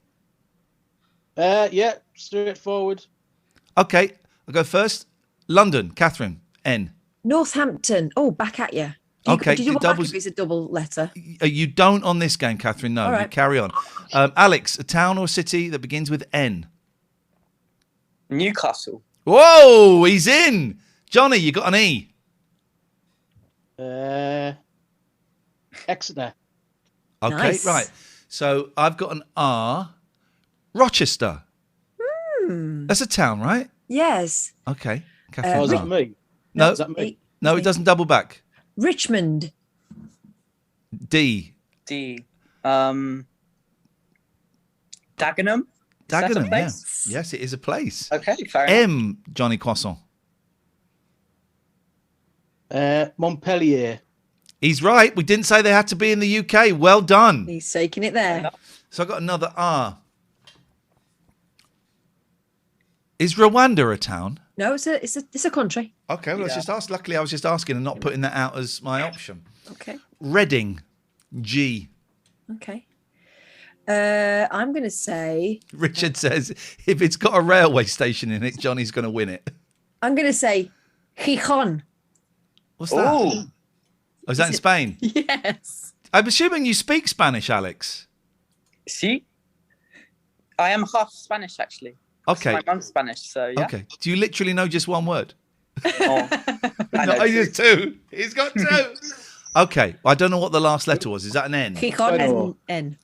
Yeah, straightforward. Okay, I'll go first. London, Katherine, N. Northampton. Oh, back at you. Okay, Do you it want back doubles- if it's a double letter? You don't on this game, Katherine. No, All you right. carry on. Alex, a town or city that begins with N. Newcastle. Whoa, he's in. Johnny, you got an E. Exeter. Okay, Nice. right. So I've got an R. Rochester. That's a town, right? Yes. Okay. Katherine, Oh, is R. that me? No, Is that me? no, it doesn't double back. Richmond. D. D. Dagenham. Is that a Dagenham, yeah. place? Yes, it is a place. Okay, fair enough. M. Johnny Croissant. Montpellier. He's right. We didn't say they had to be in the UK. Well done. He's taking it there. So I got another R. Is Rwanda a town? No, it's a country. Okay, well, let's Yeah. just ask. Luckily, I was just asking and not putting that out as my option. Okay. Reading, G. Okay. I'm gonna say Richard says if it's got a railway station in it, Johnny's going to win it. I'm gonna say Gijon. What's that? Oh, Oh, is that in Spain? Yes. I'm assuming you speak Spanish, Alex. see, I am half Spanish actually. Okay. My mum's Spanish, so yeah. Okay. Do you literally know just one word? Oh, I know No, too. just two. He's got two. Okay. I don't know what the last letter was. Is that an N? Gijon Bueno. N.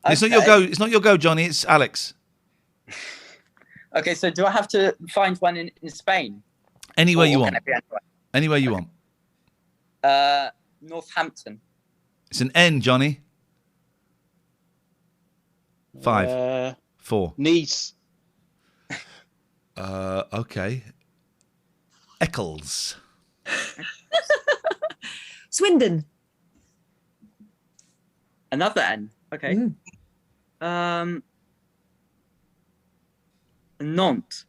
It's not your go. It's not your go, Johnny. It's Alex. Okay, so do I have to find one in Spain? Anywhere Or you can want. it be anywhere? Anywhere you want. Northampton. It's an N, Johnny. 5, 4. Nice. Okay. Eccles. Swindon. Another N. Okay. Nantes.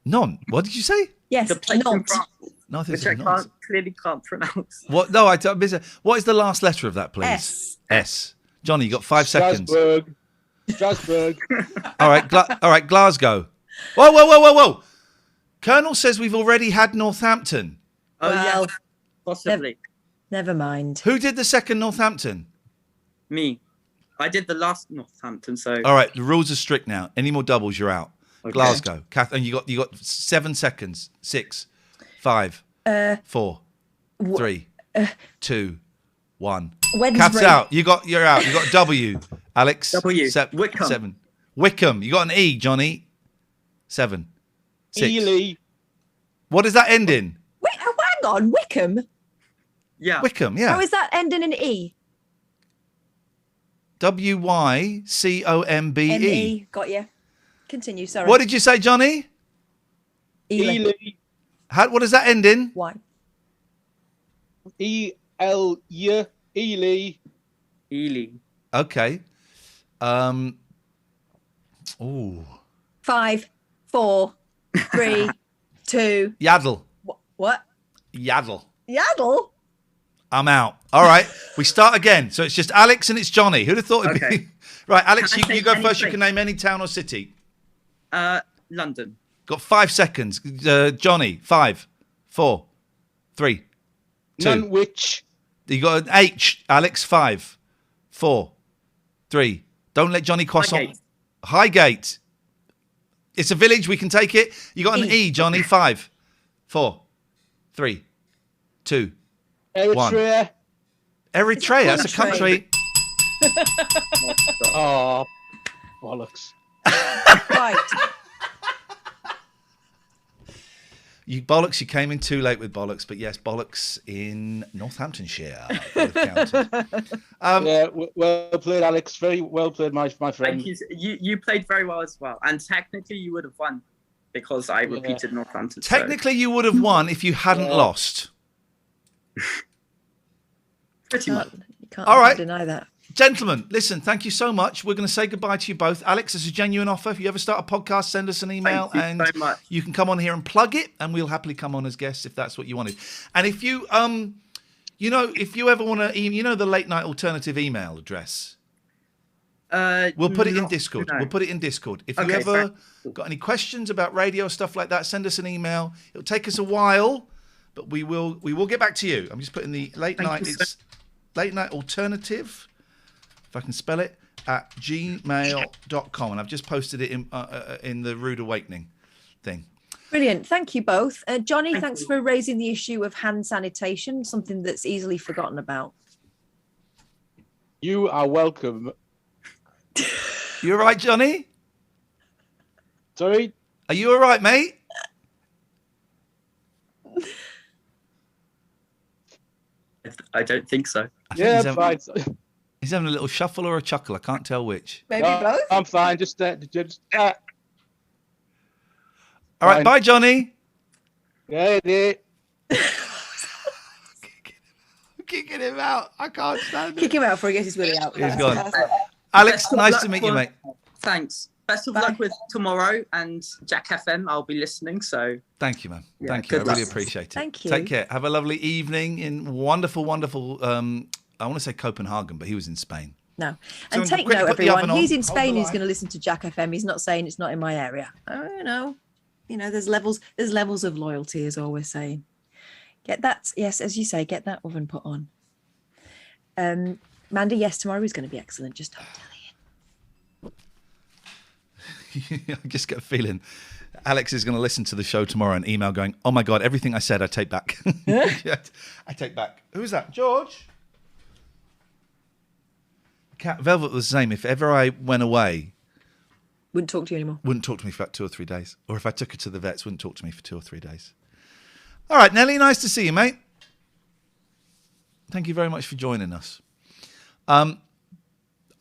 None. What did you say? Yes. The place in Nantes. France, Nothing. which I clearly can't pronounce. What? No, I don't. What is the last letter of that, please? S. S. Johnny, you got 5 seconds. Strasbourg. All right. All right. Glasgow. Whoa, whoa, whoa, whoa, whoa. Colonel says we've already had Northampton. Oh Well, yeah, possibly. Never mind. Who did the second Northampton? Me. I did the last Northampton, so All right. The rules are strict now. Any more doubles, you're out. Okay. Glasgow. Katherine, you got 7 seconds. 6, 5, 4, 3, 2, 1. Wednesday. Cat's out. You're out. You got W. Alex. W. 7. Wickham. Wickham. You got an E, Johnny. 7, 6. Ely. What does that end in? Wait, hang on. Wickham. Yeah. Wickham. Yeah. How is that ending in E? Wycombe. N-E. Got you. Continue. Sorry. What did you say, Johnny? Ely. Ely. What does that end in? Why? E-L-Y. Ely. Ely. Okay. Ooh. 5, 4, 3, 2. Yaddle. What? Yaddle. Yaddle? I'm out. All right. We start again. So it's just Alex and it's Johnny. Who'd have thought it'd Okay. be... Right, Alex, Can I you say go first. You anything? can name any town or city. London. Got 5 seconds. Johnny, 5, 4, 3, 2. Nunwich. You got an H, Alex. 5, 4, 3. Don't let Johnny cross on. Highgate. Highgate. It's a village. We can take it. You got an E, Johnny. 5, 4, 3, 2. Eritrea. Eritrea. That's a country. country. Oh, bollocks. Right. You bollocks. You came in too late with bollocks, but yes, bollocks in Northamptonshire. Both counted. Yeah, well played, Alex. Very well played, my friend. Thank you. You played very well as well, and technically you would have won because I repeated Northampton. so- Technically, you would have won if you hadn't lost. pretty much. You can't All right. deny that. Gentlemen, listen, thank you so much. We're going to say goodbye to you both. Alex, it's a genuine offer. If you ever start a podcast, send us an email Thank you and so much. you can come on here and plug it, and we'll happily come on as guests if that's what you wanted. And if you, if you ever want to, the late night alternative email address, we'll put it in Discord. no. We'll put it in Discord. If you Okay, ever fine. got any questions about radio, stuff like that, send us an email. It'll take us a while, but we will get back to you. I'm just putting the late Thank night. you so- It's late night alternative, if I can spell it, at gmail.com. And I've just posted it in the Rude Awakening thing. Brilliant. Thank you both. Johnny, Thank thanks you. for raising the issue of hand sanitation, something that's easily forgotten about. You are welcome. You all right, Johnny? Sorry? Are you all right, mate? I don't think so. I think Yeah, he's I'm having, fine. he's having a little shuffle or a chuckle. I can't tell which. Maybe No, both. I'm fine. Just All right, Fine. bye, Johnny. yeah. I'm kicking him out. I can't stand Kick him out before he gets his willy out. He's That's- gone. that's- Alex, Best of nice luck to meet you, for- mate. Thanks. Best of Bye. luck with tomorrow and Jack FM. I'll be listening. So Thank you, man. Yeah, Thank you. I good really luck. appreciate it. Thank you. Take care. Have a lovely evening in wonderful, wonderful. I want to say Copenhagen, but he was in Spain. No. So And take quickly note, put the everyone. oven on. He's in Hold the Spain. He's line. going to listen to Jack FM. He's not saying it's not in my area. Oh, there's levels of loyalty, as always saying. Get that, yes, as you say, get that oven put on. Mandy, yes, tomorrow is going to be excellent. Just don't tell Iain. I just get a feeling Alex is going to listen to the show tomorrow and email going, oh my God, everything I said, I take back. Yeah, I take back. Who is that? George? Cat Velvet was the same. If ever I went away, Wouldn't talk to you anymore. wouldn't talk to me for about 2 or 3 days. Or if I took her to the vets, wouldn't talk to me for 2 or 3 days. All right, Nelly, nice to see you, mate. Thank you very much for joining us. I'm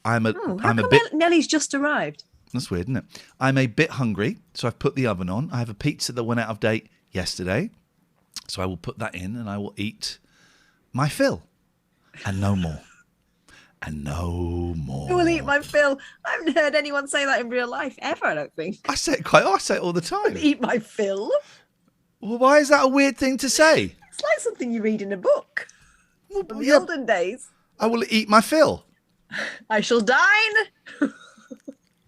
a bit. Nellie's just arrived? That's weird, isn't it? I'm a bit hungry, so I've put the oven on. I have a pizza that went out of date yesterday, so I will put that in and I will eat my fill, and no more, and no more. I will eat my fill. I haven't heard anyone say that in real life ever. I don't think. I say it all the time. Eat my fill. Well, why is that a weird thing to say? It's like something you read in a book from the yeah. olden days. I will eat my fill. I shall dine.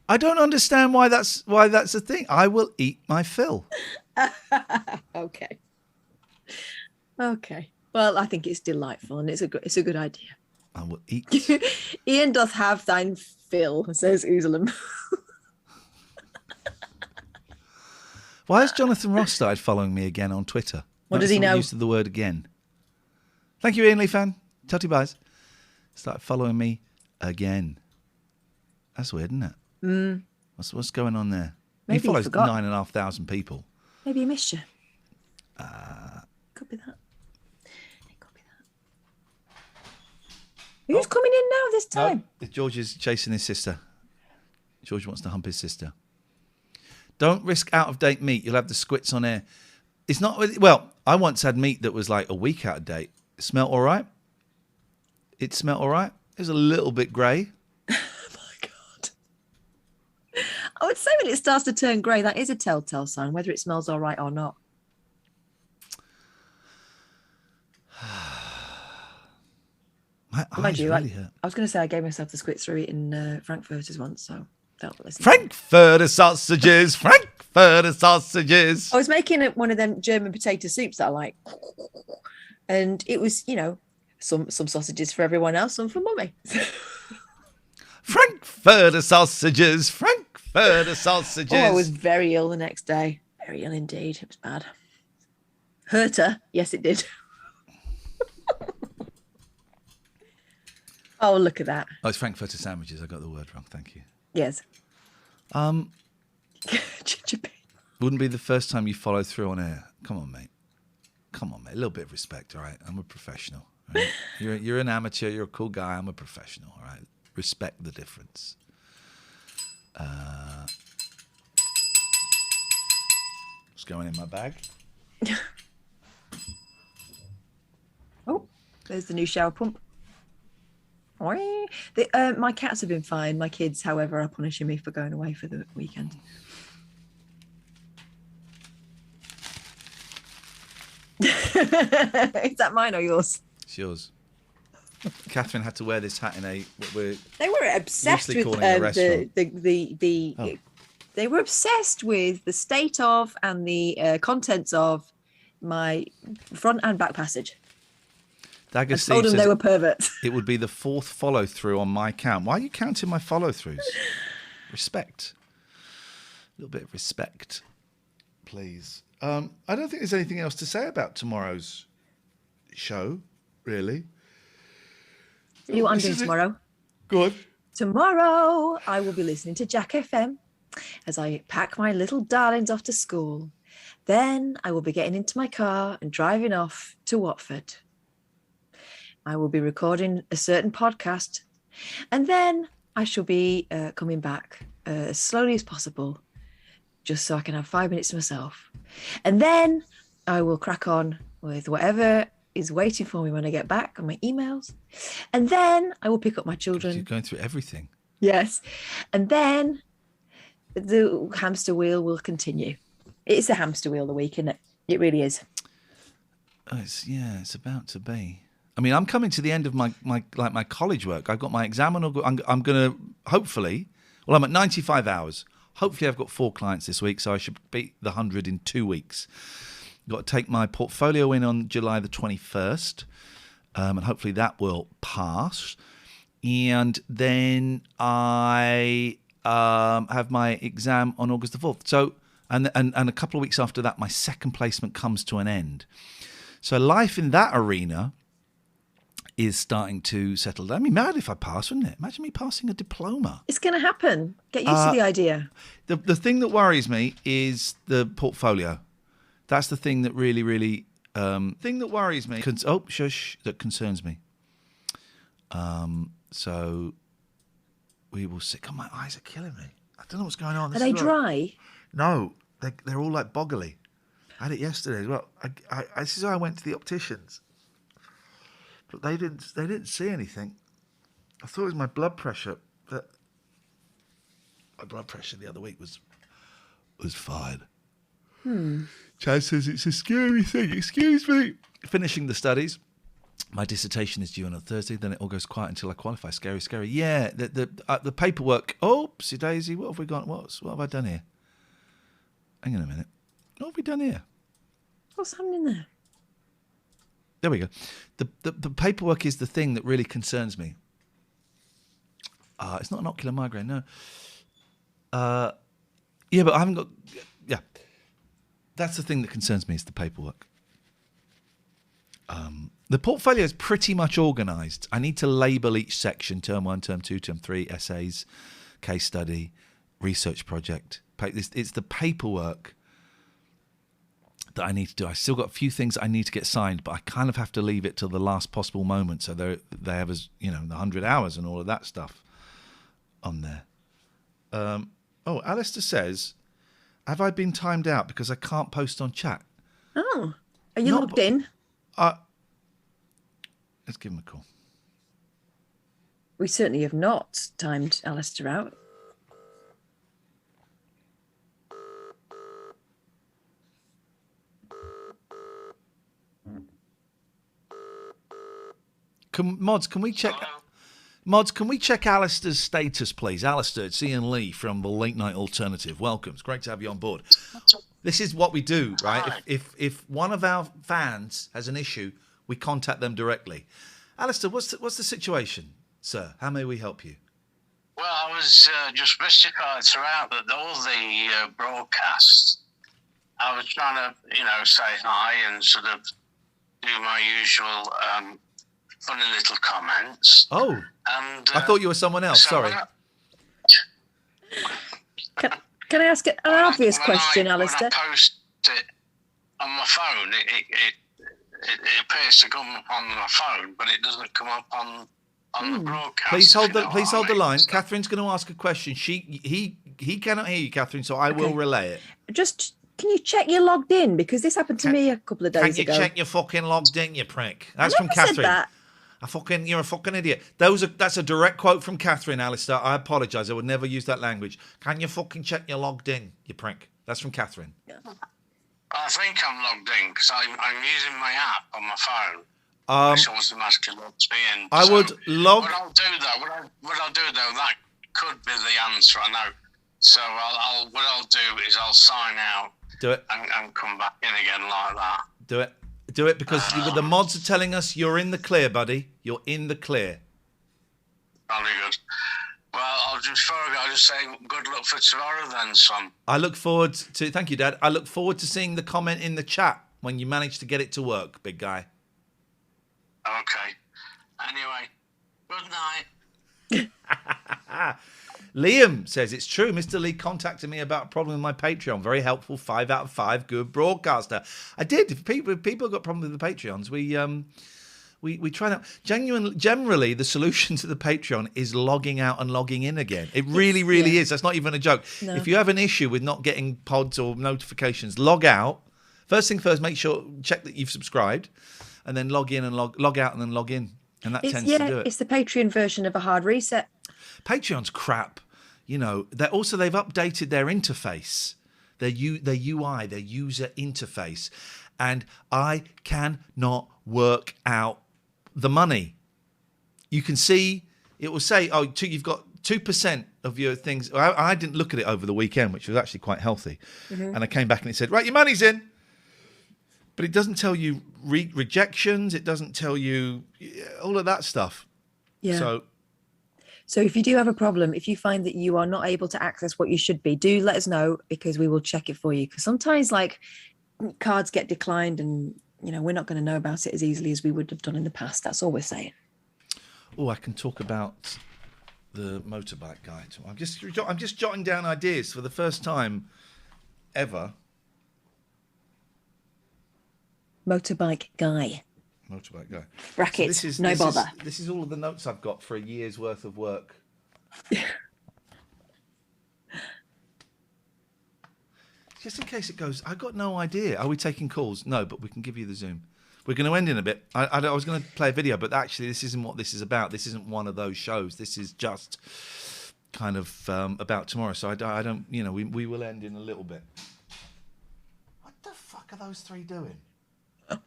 I don't understand why that's a thing. I will eat my fill. Okay. Well, I think it's delightful and it's a good idea. I will eat. Iain doth have thine fill, says Oozlem. Why has Jonathan Ross started following me again on Twitter? What does he know? Use of the word again. Thank you, Iain Lee fan. Tutty buys. Started following me again. That's weird, isn't it? Mm. What's going on there? Maybe he follows forgot. 9,500 people. Maybe he missed you. Could be that. It could be that. Who's coming in now this time? No, George is chasing his sister. George wants to hump his sister. Don't risk out-of-date meat. You'll have the squits on air. It's not really... Well, I once had meat that was like a week out of date. It smelled all right. It smelled all right. It was a little bit grey. Oh, my God. I would say when it starts to turn grey, that is a telltale sign, whether it smells all right or not. My Mind eyes you, really hurt. I was going to say I gave myself the squits through eating Frankfurters once, so don't listen. Frankfurter sausages. Frankfurter sausages. I was making one of them German potato soups that I like. And it was, some sausages for everyone else, some for mummy. Frankfurter sausages. Frankfurter sausages. Oh, I was very ill the next day. Very ill indeed. It was bad. Hurt her. Yes, it did. Oh, look at that. Oh, it's Frankfurter sandwiches. I got the word wrong. Thank you. Yes. Wouldn't be the first time you followed through on air. Come on, mate. A little bit of respect, all right? I'm a professional. All right? You're an amateur. You're a cool guy. I'm a professional, all right? Respect the difference. What's going in my bag? Oh, there's the new shower pump. My cats have been fine. My kids, however, are punishing me for going away for the weekend. Is that mine or yours? It's yours. Katherine had to wear this hat in they were obsessed with they were obsessed with the state of and the contents of my front and back passage. Dagger I told them they were perverts. It would be the 4th follow through on my count. Why are you counting my follow throughs? Respect. A little bit of respect, please. I don't think there's anything else to say about tomorrow's show, really. You know what I'm doing tomorrow? Good. Tomorrow, I will be listening to Jack FM as I pack my little darlings off to school. Then I will be getting into my car and driving off to Watford. I will be recording a certain podcast, and then I shall be coming back as slowly as possible, just so I can have 5 minutes to myself. And then I will crack on with whatever is waiting for me when I get back on my emails. And then I will pick up my children. You're going through everything. Yes. And then the hamster wheel will continue. It's a hamster wheel, the week, isn't it? It really is. Oh, it's about to be. I mean, I'm coming to the end of my college work. I've got my exam and I'm going to hopefully, well, I'm at 95 hours. hopefully I've got 4 clients this week, so I should beat the 100 in 2 weeks. Got to take my portfolio in on July the 21st, and hopefully that will pass. And then I have my exam on August the 4th. So, and a couple of weeks after that, my second placement comes to an end. So life in that arena is starting to settle down. I'd be mad if I pass, wouldn't it? Imagine me passing a diploma. It's going to happen. Get used to the idea. The thing that worries me is the portfolio. That's the thing that really thing that worries me. That concerns me. So we will see. God, my eyes are killing me. I don't know what's going on. Are they dry? No, they're all like boggly. I had it yesterday as well. This is why I went to the opticians, but they didn't see anything. I thought it was my blood pressure. But my blood pressure the other week was fine. Chaz says it's a scary thing. Excuse me. Finishing the studies. My dissertation is due on a Thursday. Then it all goes quiet until I qualify. Scary. Yeah. The paperwork. Oopsie daisy. What have we got? What have I done here? Hang on a minute. What have we done here? What's happening there? There we go. The paperwork is the thing that really concerns me. It's not an ocular migraine, no. Yeah, but I haven't got... Yeah. That's the thing that concerns me, is the paperwork. The portfolio is pretty much organised. I need to label each section, term 1, term 2, term 3, essays, case study, research project. It's the paperwork that I need to do. I still got a few things I need to get signed, but I kind of have to leave it till the last possible moment. So they have, the 100 hours and all of that stuff on there. Alistair says, have I been timed out because I can't post on chat? Oh, are you logged in? Let's give him a call. We certainly have not timed Alistair out. Mods, can we check Alistair's status, please? Alistair, it's Iain Lee from the Late Night Alternative. Welcome. It's great to have you on board. This is what we do, right? If one of our fans has an issue, we contact them directly. Alistair, what's the situation, sir? How may we help you? Well, I was just mystified throughout all the broadcasts. I was trying to, say hi and sort of do my usual funny little comments. Oh, and I thought you were someone else. Sorry. Can I ask an obvious question, Alistair? When I post it on my phone, it appears to come up on my phone, but it doesn't come up on the broadcast. Please hold the line. Catherine's going to ask a question. He cannot hear you, Catherine, so I will relay it. Just can you check you're logged in, because this happened to me a couple of days ago. Can you check you're fucking logged in, you prick? That's from Catherine. Said that. You're a fucking idiot. That's a direct quote from Catherine, Alistair. I apologise. I would never use that language. Can you fucking check you're logged in, you prick? That's from Catherine. I think I'm logged in because I'm using my app on my phone. Which automatically logs me in. I would log. What I'll do though, that could be the answer. I know. So what I'll do is I'll sign out. Do it. And come back in again like that. Do it because the mods are telling us you're in the clear, buddy. You're in the clear. Very good. Well, I'll just say good luck for tomorrow then, son. I look forward to... Thank you, Dad. I look forward to seeing the comment in the chat when you manage to get it to work, big guy. Okay. Anyway, good night. Liam says, it's true. Mr. Lee contacted me about a problem with my Patreon. Very helpful. 5 out of 5. Good broadcaster. I did. If people got problems with the Patreons, we try that. Generally, the solution to the Patreon is logging out and logging in again. It really is. That's not even a joke. No. If you have an issue with not getting pods or notifications, log out. First thing first, check that you've subscribed, and then log in and log out and then log in. And that tends to do it. It's the Patreon version of a hard reset. Patreon's crap. They've updated their interface, their UI, their user interface, and I cannot work out the money. You can see it will say, you've got 2% of your things. I didn't look at it over the weekend, which was actually quite healthy. And I came back and it said, right, your money's in. But it doesn't tell you rejections. It doesn't tell you all of that stuff. Yeah. So if you do have a problem, if you find that you are not able to access what you should be, do let us know, because we will check it for you. Because sometimes like cards get declined and, you know, we're not going to know about it as easily as we would have done in the past. That's all we're saying. Oh, I can talk about the motorbike guy. I'm just jotting down ideas for the first time ever. Motorbike guy. Motorbike guy. Brackets. So no bother. This is all of the notes I've got for a year's worth of work. Just in case it goes, I've got no idea. Are we taking calls? No, but we can give you the Zoom. We're going to end in a bit. I was going to play a video, but actually this isn't what this is about. This isn't one of those shows. This is just kind of about tomorrow. So I don't, you know, we will end in a little bit. What the fuck are those three doing?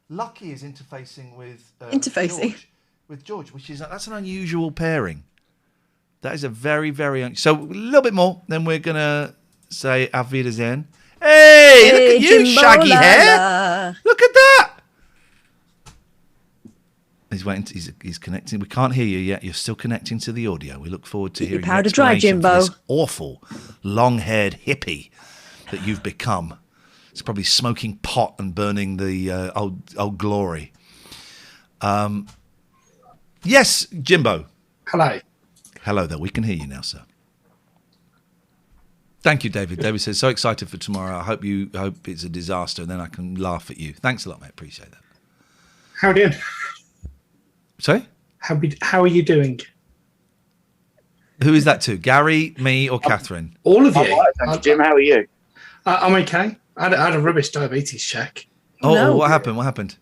Lucky is interfacing with George, which is that's an unusual pairing. That is a very, very so a little bit more. Then we're gonna say Auf Wiedersehen. Hey, look at you, Jimbo shaggy hair. Lala. Look at that. He's waiting. He's connecting. We can't hear you yet. You're still connecting to the audio. We look forward to hearing your powder dry, explanation Jimbo. for this awful, long-haired hippie that you've become. It's probably smoking pot and burning the old glory. Yes, Jimbo. Hello. Hello there. We can hear you now, sir. Thank you, David. David says, so excited for tomorrow. I hope it's a disaster, and then I can laugh at you. Thanks a lot, mate. Appreciate that. How are you doing? Sorry? How are you doing? Who is that to? Gary, me, or Catherine? All of you. All right, thanks, Jim. How are you? I'm okay. I had a rubbish diabetes check. Oh, No. what happened? What happened?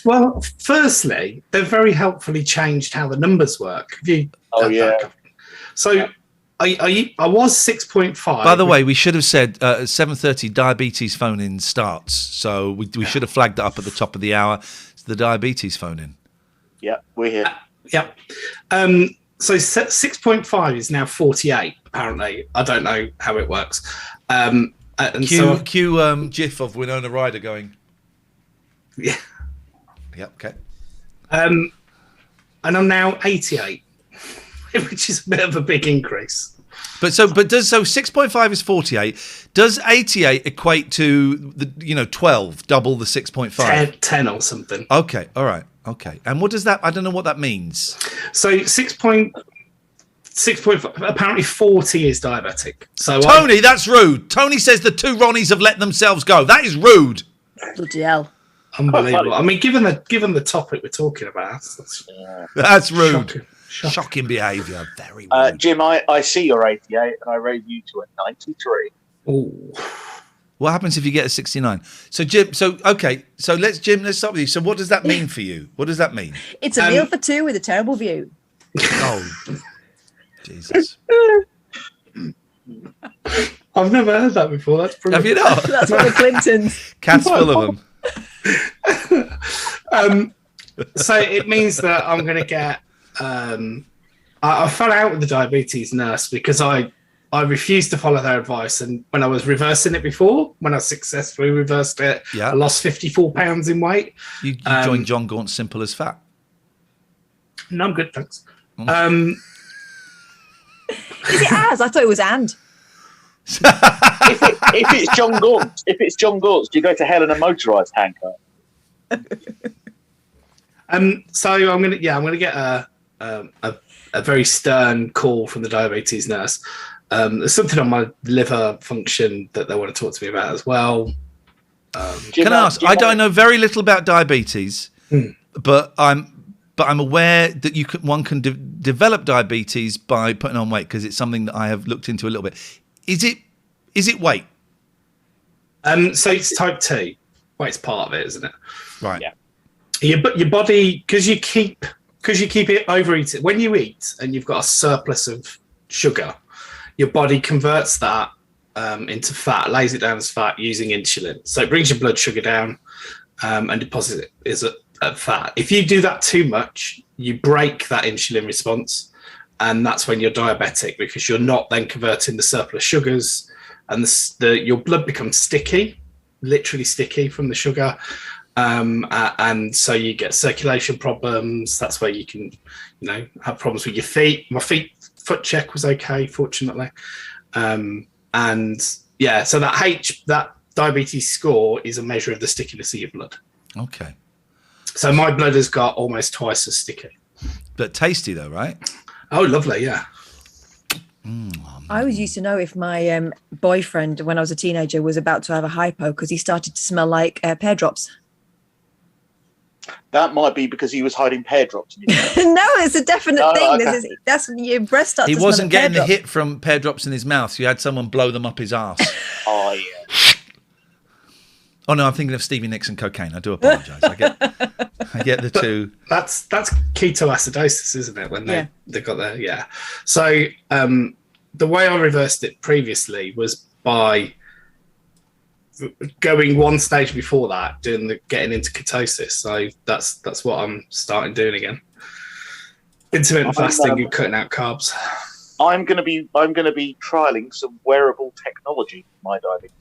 Well, firstly, they've very helpfully changed how the numbers work. Have you? Oh, yeah. So I was 6.5. By the way, we should have said at 7:30 diabetes phone-in starts. So we should have flagged that up at the top of the hour. It's the diabetes phone-in. Yeah, we're here. Yep. So 6.5 is now 48, apparently. I don't know how it works. And Cue GIF of Winona Ryder going. Yeah. Yep, okay. And I'm now 88, which is a bit of a big increase. But 6.5 is 48. Does 88 equate to the 12, double the 6.5? 10 or something. Okay, all right, okay. And what does that? I don't know what that means. So 6.5. Apparently 40 is diabetic. So Tony, that's rude. Tony says the two Ronnies have let themselves go. That is rude. Bloody hell. Unbelievable. I mean, given the topic we're talking about, That's rude. Shocking. Shocking behaviour. Very rude. Jim, I see you're 88 and I rate you to a 93. Oh. What happens if you get a 69? So Jim, let's start with you. So what does that mean for you? What does that mean? It's a meal for two with a terrible view. Oh, Jesus. I've never heard that before. That's brilliant. Have you not? That's what the Clintons. Cat's full of them. So it means that I'm going to get. I fell out with the diabetes nurse because I refused to follow their advice, and when I was reversing it before, when I successfully reversed it, Yeah. I lost 54 pounds in weight. You joined John Gaunt's Simple as Fat. No, I'm good, thanks. Is it as? I thought it was and. If it's John Gaunt, do you go to hell in a motorised handcar? So I'm gonna get a very stern call from the diabetes nurse. There's something on my liver function that they want to talk to me about as well. Can I ask? I know very little about diabetes, but I'm aware that one can develop diabetes by putting on weight, because it's something that I have looked into a little bit. Is it weight? So it's type 2. Well, it's part of it, isn't it? Right. Yeah. Your body, because you keep it overeating. When you eat and you've got a surplus of sugar, your body converts that into fat, lays it down as fat using insulin. So it brings your blood sugar down and deposits it as fat. If you do that too much, you break that insulin response, and that's when you're diabetic, because you're not then converting the surplus sugars, and your blood becomes sticky, literally sticky from the sugar. And so you get circulation problems. That's where you can, have problems with your feet. My foot check was okay, fortunately. And yeah, so that diabetes score is a measure of the stickiness of your blood. Okay. So my blood has got almost twice as sticky. But tasty though, right? Oh, lovely, yeah. I always used to know if my boyfriend, when I was a teenager, was about to have a hypo because he started to smell like pear drops. That might be because he was hiding pear drops. No, it's a definite thing. Okay. That's when your breast starts. He to smell wasn't like getting the pear hit from pear drops in his mouth. So you had someone blow them up his arse. Oh, yeah. Oh no, I'm thinking of Stevie Nicks and cocaine. I do apologise. I get the two. That's ketoacidosis, isn't it? When they got there, yeah. So the way I reversed it previously was by going one stage before that, getting into ketosis. So that's what I'm starting doing again. Intermittent fasting and cutting out carbs. I'm going to be trialing some wearable technology for my diabetes.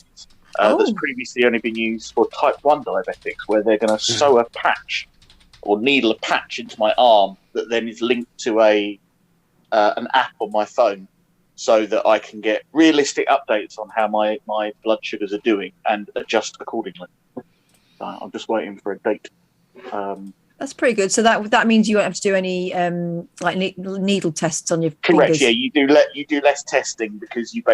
That's previously only been used for type 1 diabetics, where they're going to sew a patch or needle a patch into my arm that then is linked to an app on my phone, so that I can get realistic updates on how my blood sugars are doing and adjust accordingly. I'm just waiting for a date. That's pretty good. So that means you won't have to do any needle tests on your Correct. fingers. Yeah, you do less testing, because it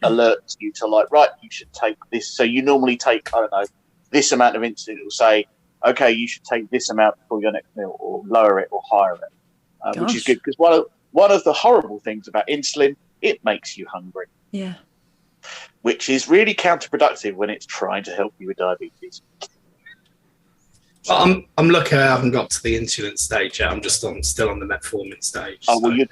alerts you to you should take this. So you normally take, I don't know, this amount of insulin. It will say, okay, you should take this amount before your next meal, or lower it or higher it, which is good, because one of the horrible things about insulin, it makes you hungry. Yeah. Which is really counterproductive when it's trying to help you with diabetes. I'm lucky I haven't got to the insulin stage yet. I'm still on the metformin stage. Oh, well, you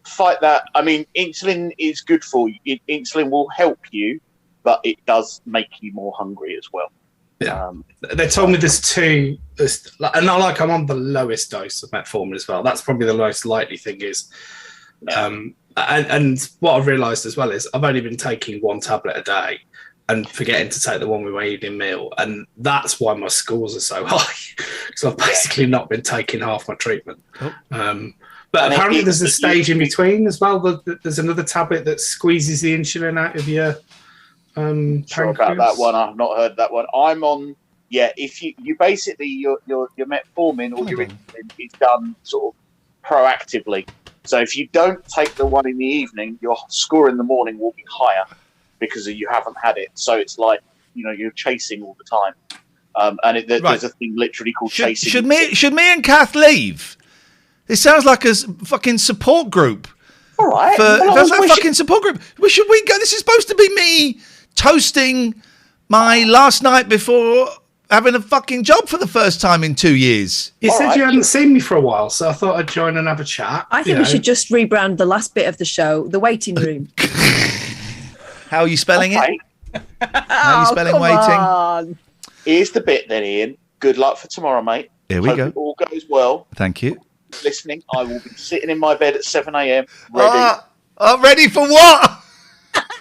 fight that. I mean, insulin is good for you. Insulin will help you, but it does make you more hungry as well. Yeah. They told me there's two, and I'm on the lowest dose of metformin as well. That's probably the most likely thing is. And what I've realised as well is I've only been taking one tablet a day and forgetting to take the one with my evening meal, and that's why my scores are so high, because I've basically not been taking half my treatment. But apparently there's a stage in between as well. There's another tablet that squeezes the insulin out of your sure about that one. I've not heard that one. I'm on. Yeah, if you basically your metformin or your insulin is done sort of proactively. So if you don't take the one in the evening, your score in the morning will be higher because you haven't had it. So it's like, you're chasing all the time. And there's a thing literally called chasing. Should me and Kath leave? It sounds like a fucking support group. All right. That's like a fucking support group. Should we go? This is supposed to be me toasting my last night before having a fucking job for the first time in 2 years. You said you hadn't seen me for a while, so I thought I'd join and have a chat. I think we should just rebrand the last bit of the show, the waiting room. How are you spelling it? How are you spelling waiting? On. Here's the bit then, Ian. Good luck for tomorrow, mate. Here we go. It all goes well. Thank you. Listening, I will be sitting in my bed at 7 a.m. ready. Ready for what?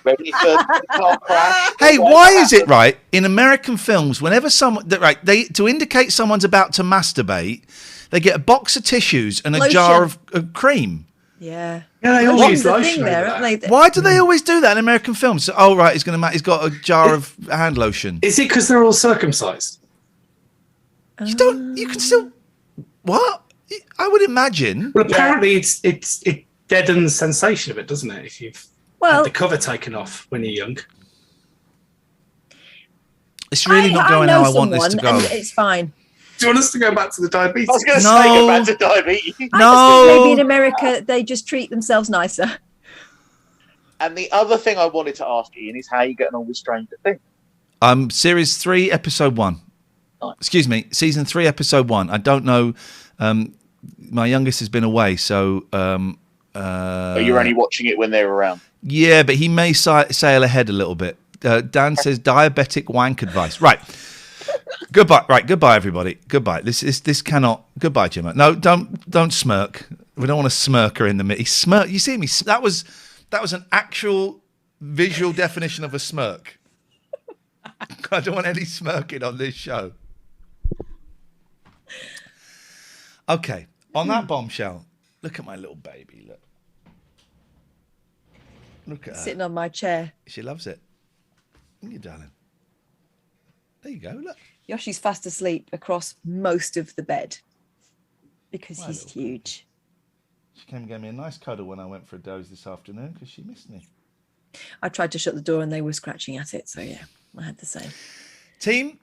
Ready for the car crash. Hey, why is it right in American films? Whenever to indicate someone's about to masturbate, they get a box of tissues and a Lotion. jar of cream. Yeah. Yeah, they always use lotion. Why do they always do that in American films? So, he's got a jar of hand lotion. Is it because they're all circumcised? You can still. What? I would imagine. Well, apparently it deadens sensation of it, doesn't it? If you've had the cover taken off when you're young. It's really not going how I want this to go. And it's fine. Do you want us to go back to the diabetes? I was going to say go back to diabetes. I just think maybe in America they just treat themselves nicer. And the other thing I wanted to ask Ian is how you getting on with Stranger Things? Series 3, episode 1. Nice. Excuse me, season 3, episode 1. I don't know. My youngest has been away, so. But you're only watching it when they're around. Yeah, but he may sail ahead a little bit. Dan says diabetic wank advice. Right. Goodbye. Right. Goodbye, everybody. Goodbye. This cannot. Goodbye, Jim. No, don't smirk. We don't want a smirker in the middle. Smirk. You see me? That was an actual visual definition of a smirk. I don't want any smirking on this show. Okay, on that bombshell, look at my little baby. Look at her. Sitting on my chair. She loves it. Thank you, darling. There you go. Look. Yoshi's fast asleep across most of the bed because he's huge. She came and gave me a nice cuddle when I went for a doze this afternoon because she missed me. I tried to shut the door and they were scratching at it. So, yeah, I had the same. Team,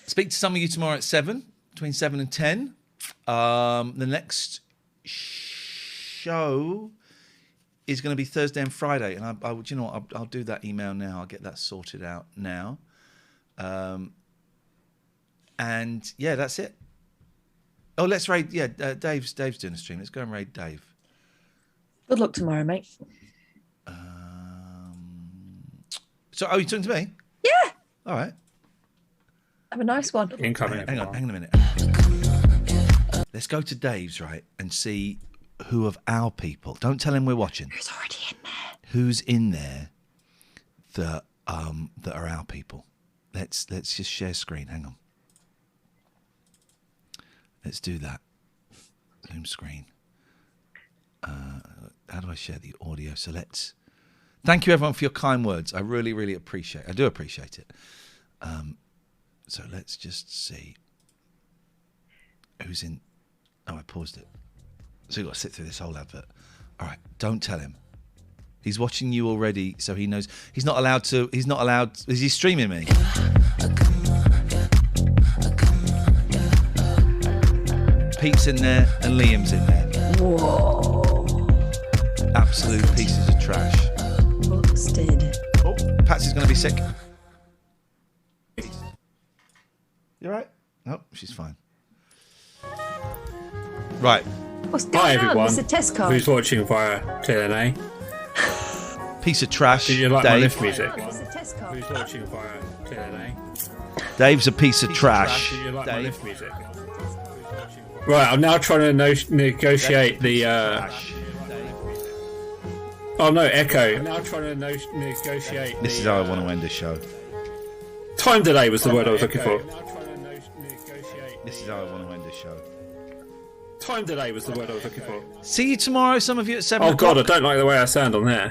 speak to some of you tomorrow at 7, between 7 and 10. The next show is going to be Thursday and Friday. And you know what? I'll do that email now. I'll get that sorted out now. And yeah, that's it. Oh, let's raid. Yeah, Dave's doing a stream. Let's go and raid Dave. Good luck tomorrow, mate. So, you're talking to me? Yeah. All right. Have a nice one. Incoming. Hang on a minute. Let's go to Dave's, right, and see who of our people. Don't tell him we're watching. Who's already in there? Who's in there that are our people? Let's just share screen. Hang on. Let's do that. Zoom screen. How do I share the audio? So let's. Thank you everyone for your kind words. I really, really appreciate it. I do appreciate it. So let's just see who's in. Oh, I paused it. So you've got to sit through this whole advert. All right, don't tell him. He's watching you already, so he knows. He's not allowed to. Is he streaming me? Pete's in there and Liam's in there. Whoa. Absolute pieces of trash. Busted. Oh, Patsy's going to be sick. You right? Nope, she's fine. Right. What's going Hi on? everyone. It's a test card. Who's watching via TNA? Piece of trash. Did you like Dave. my lift music? It's a test card. Who's watching via TNA? Dave's a piece of trash. Did you like my Dave. lift music? Right, I'm now trying to negotiate the. Oh no, Echo. I'm now trying to negotiate. This is how I want to end the show. Time delay was the word I was looking for. This is how I want to end the show. Time delay was the word I was looking for. See you tomorrow, some of you at 7 Oh o'clock. god, I don't like the way I sound on there.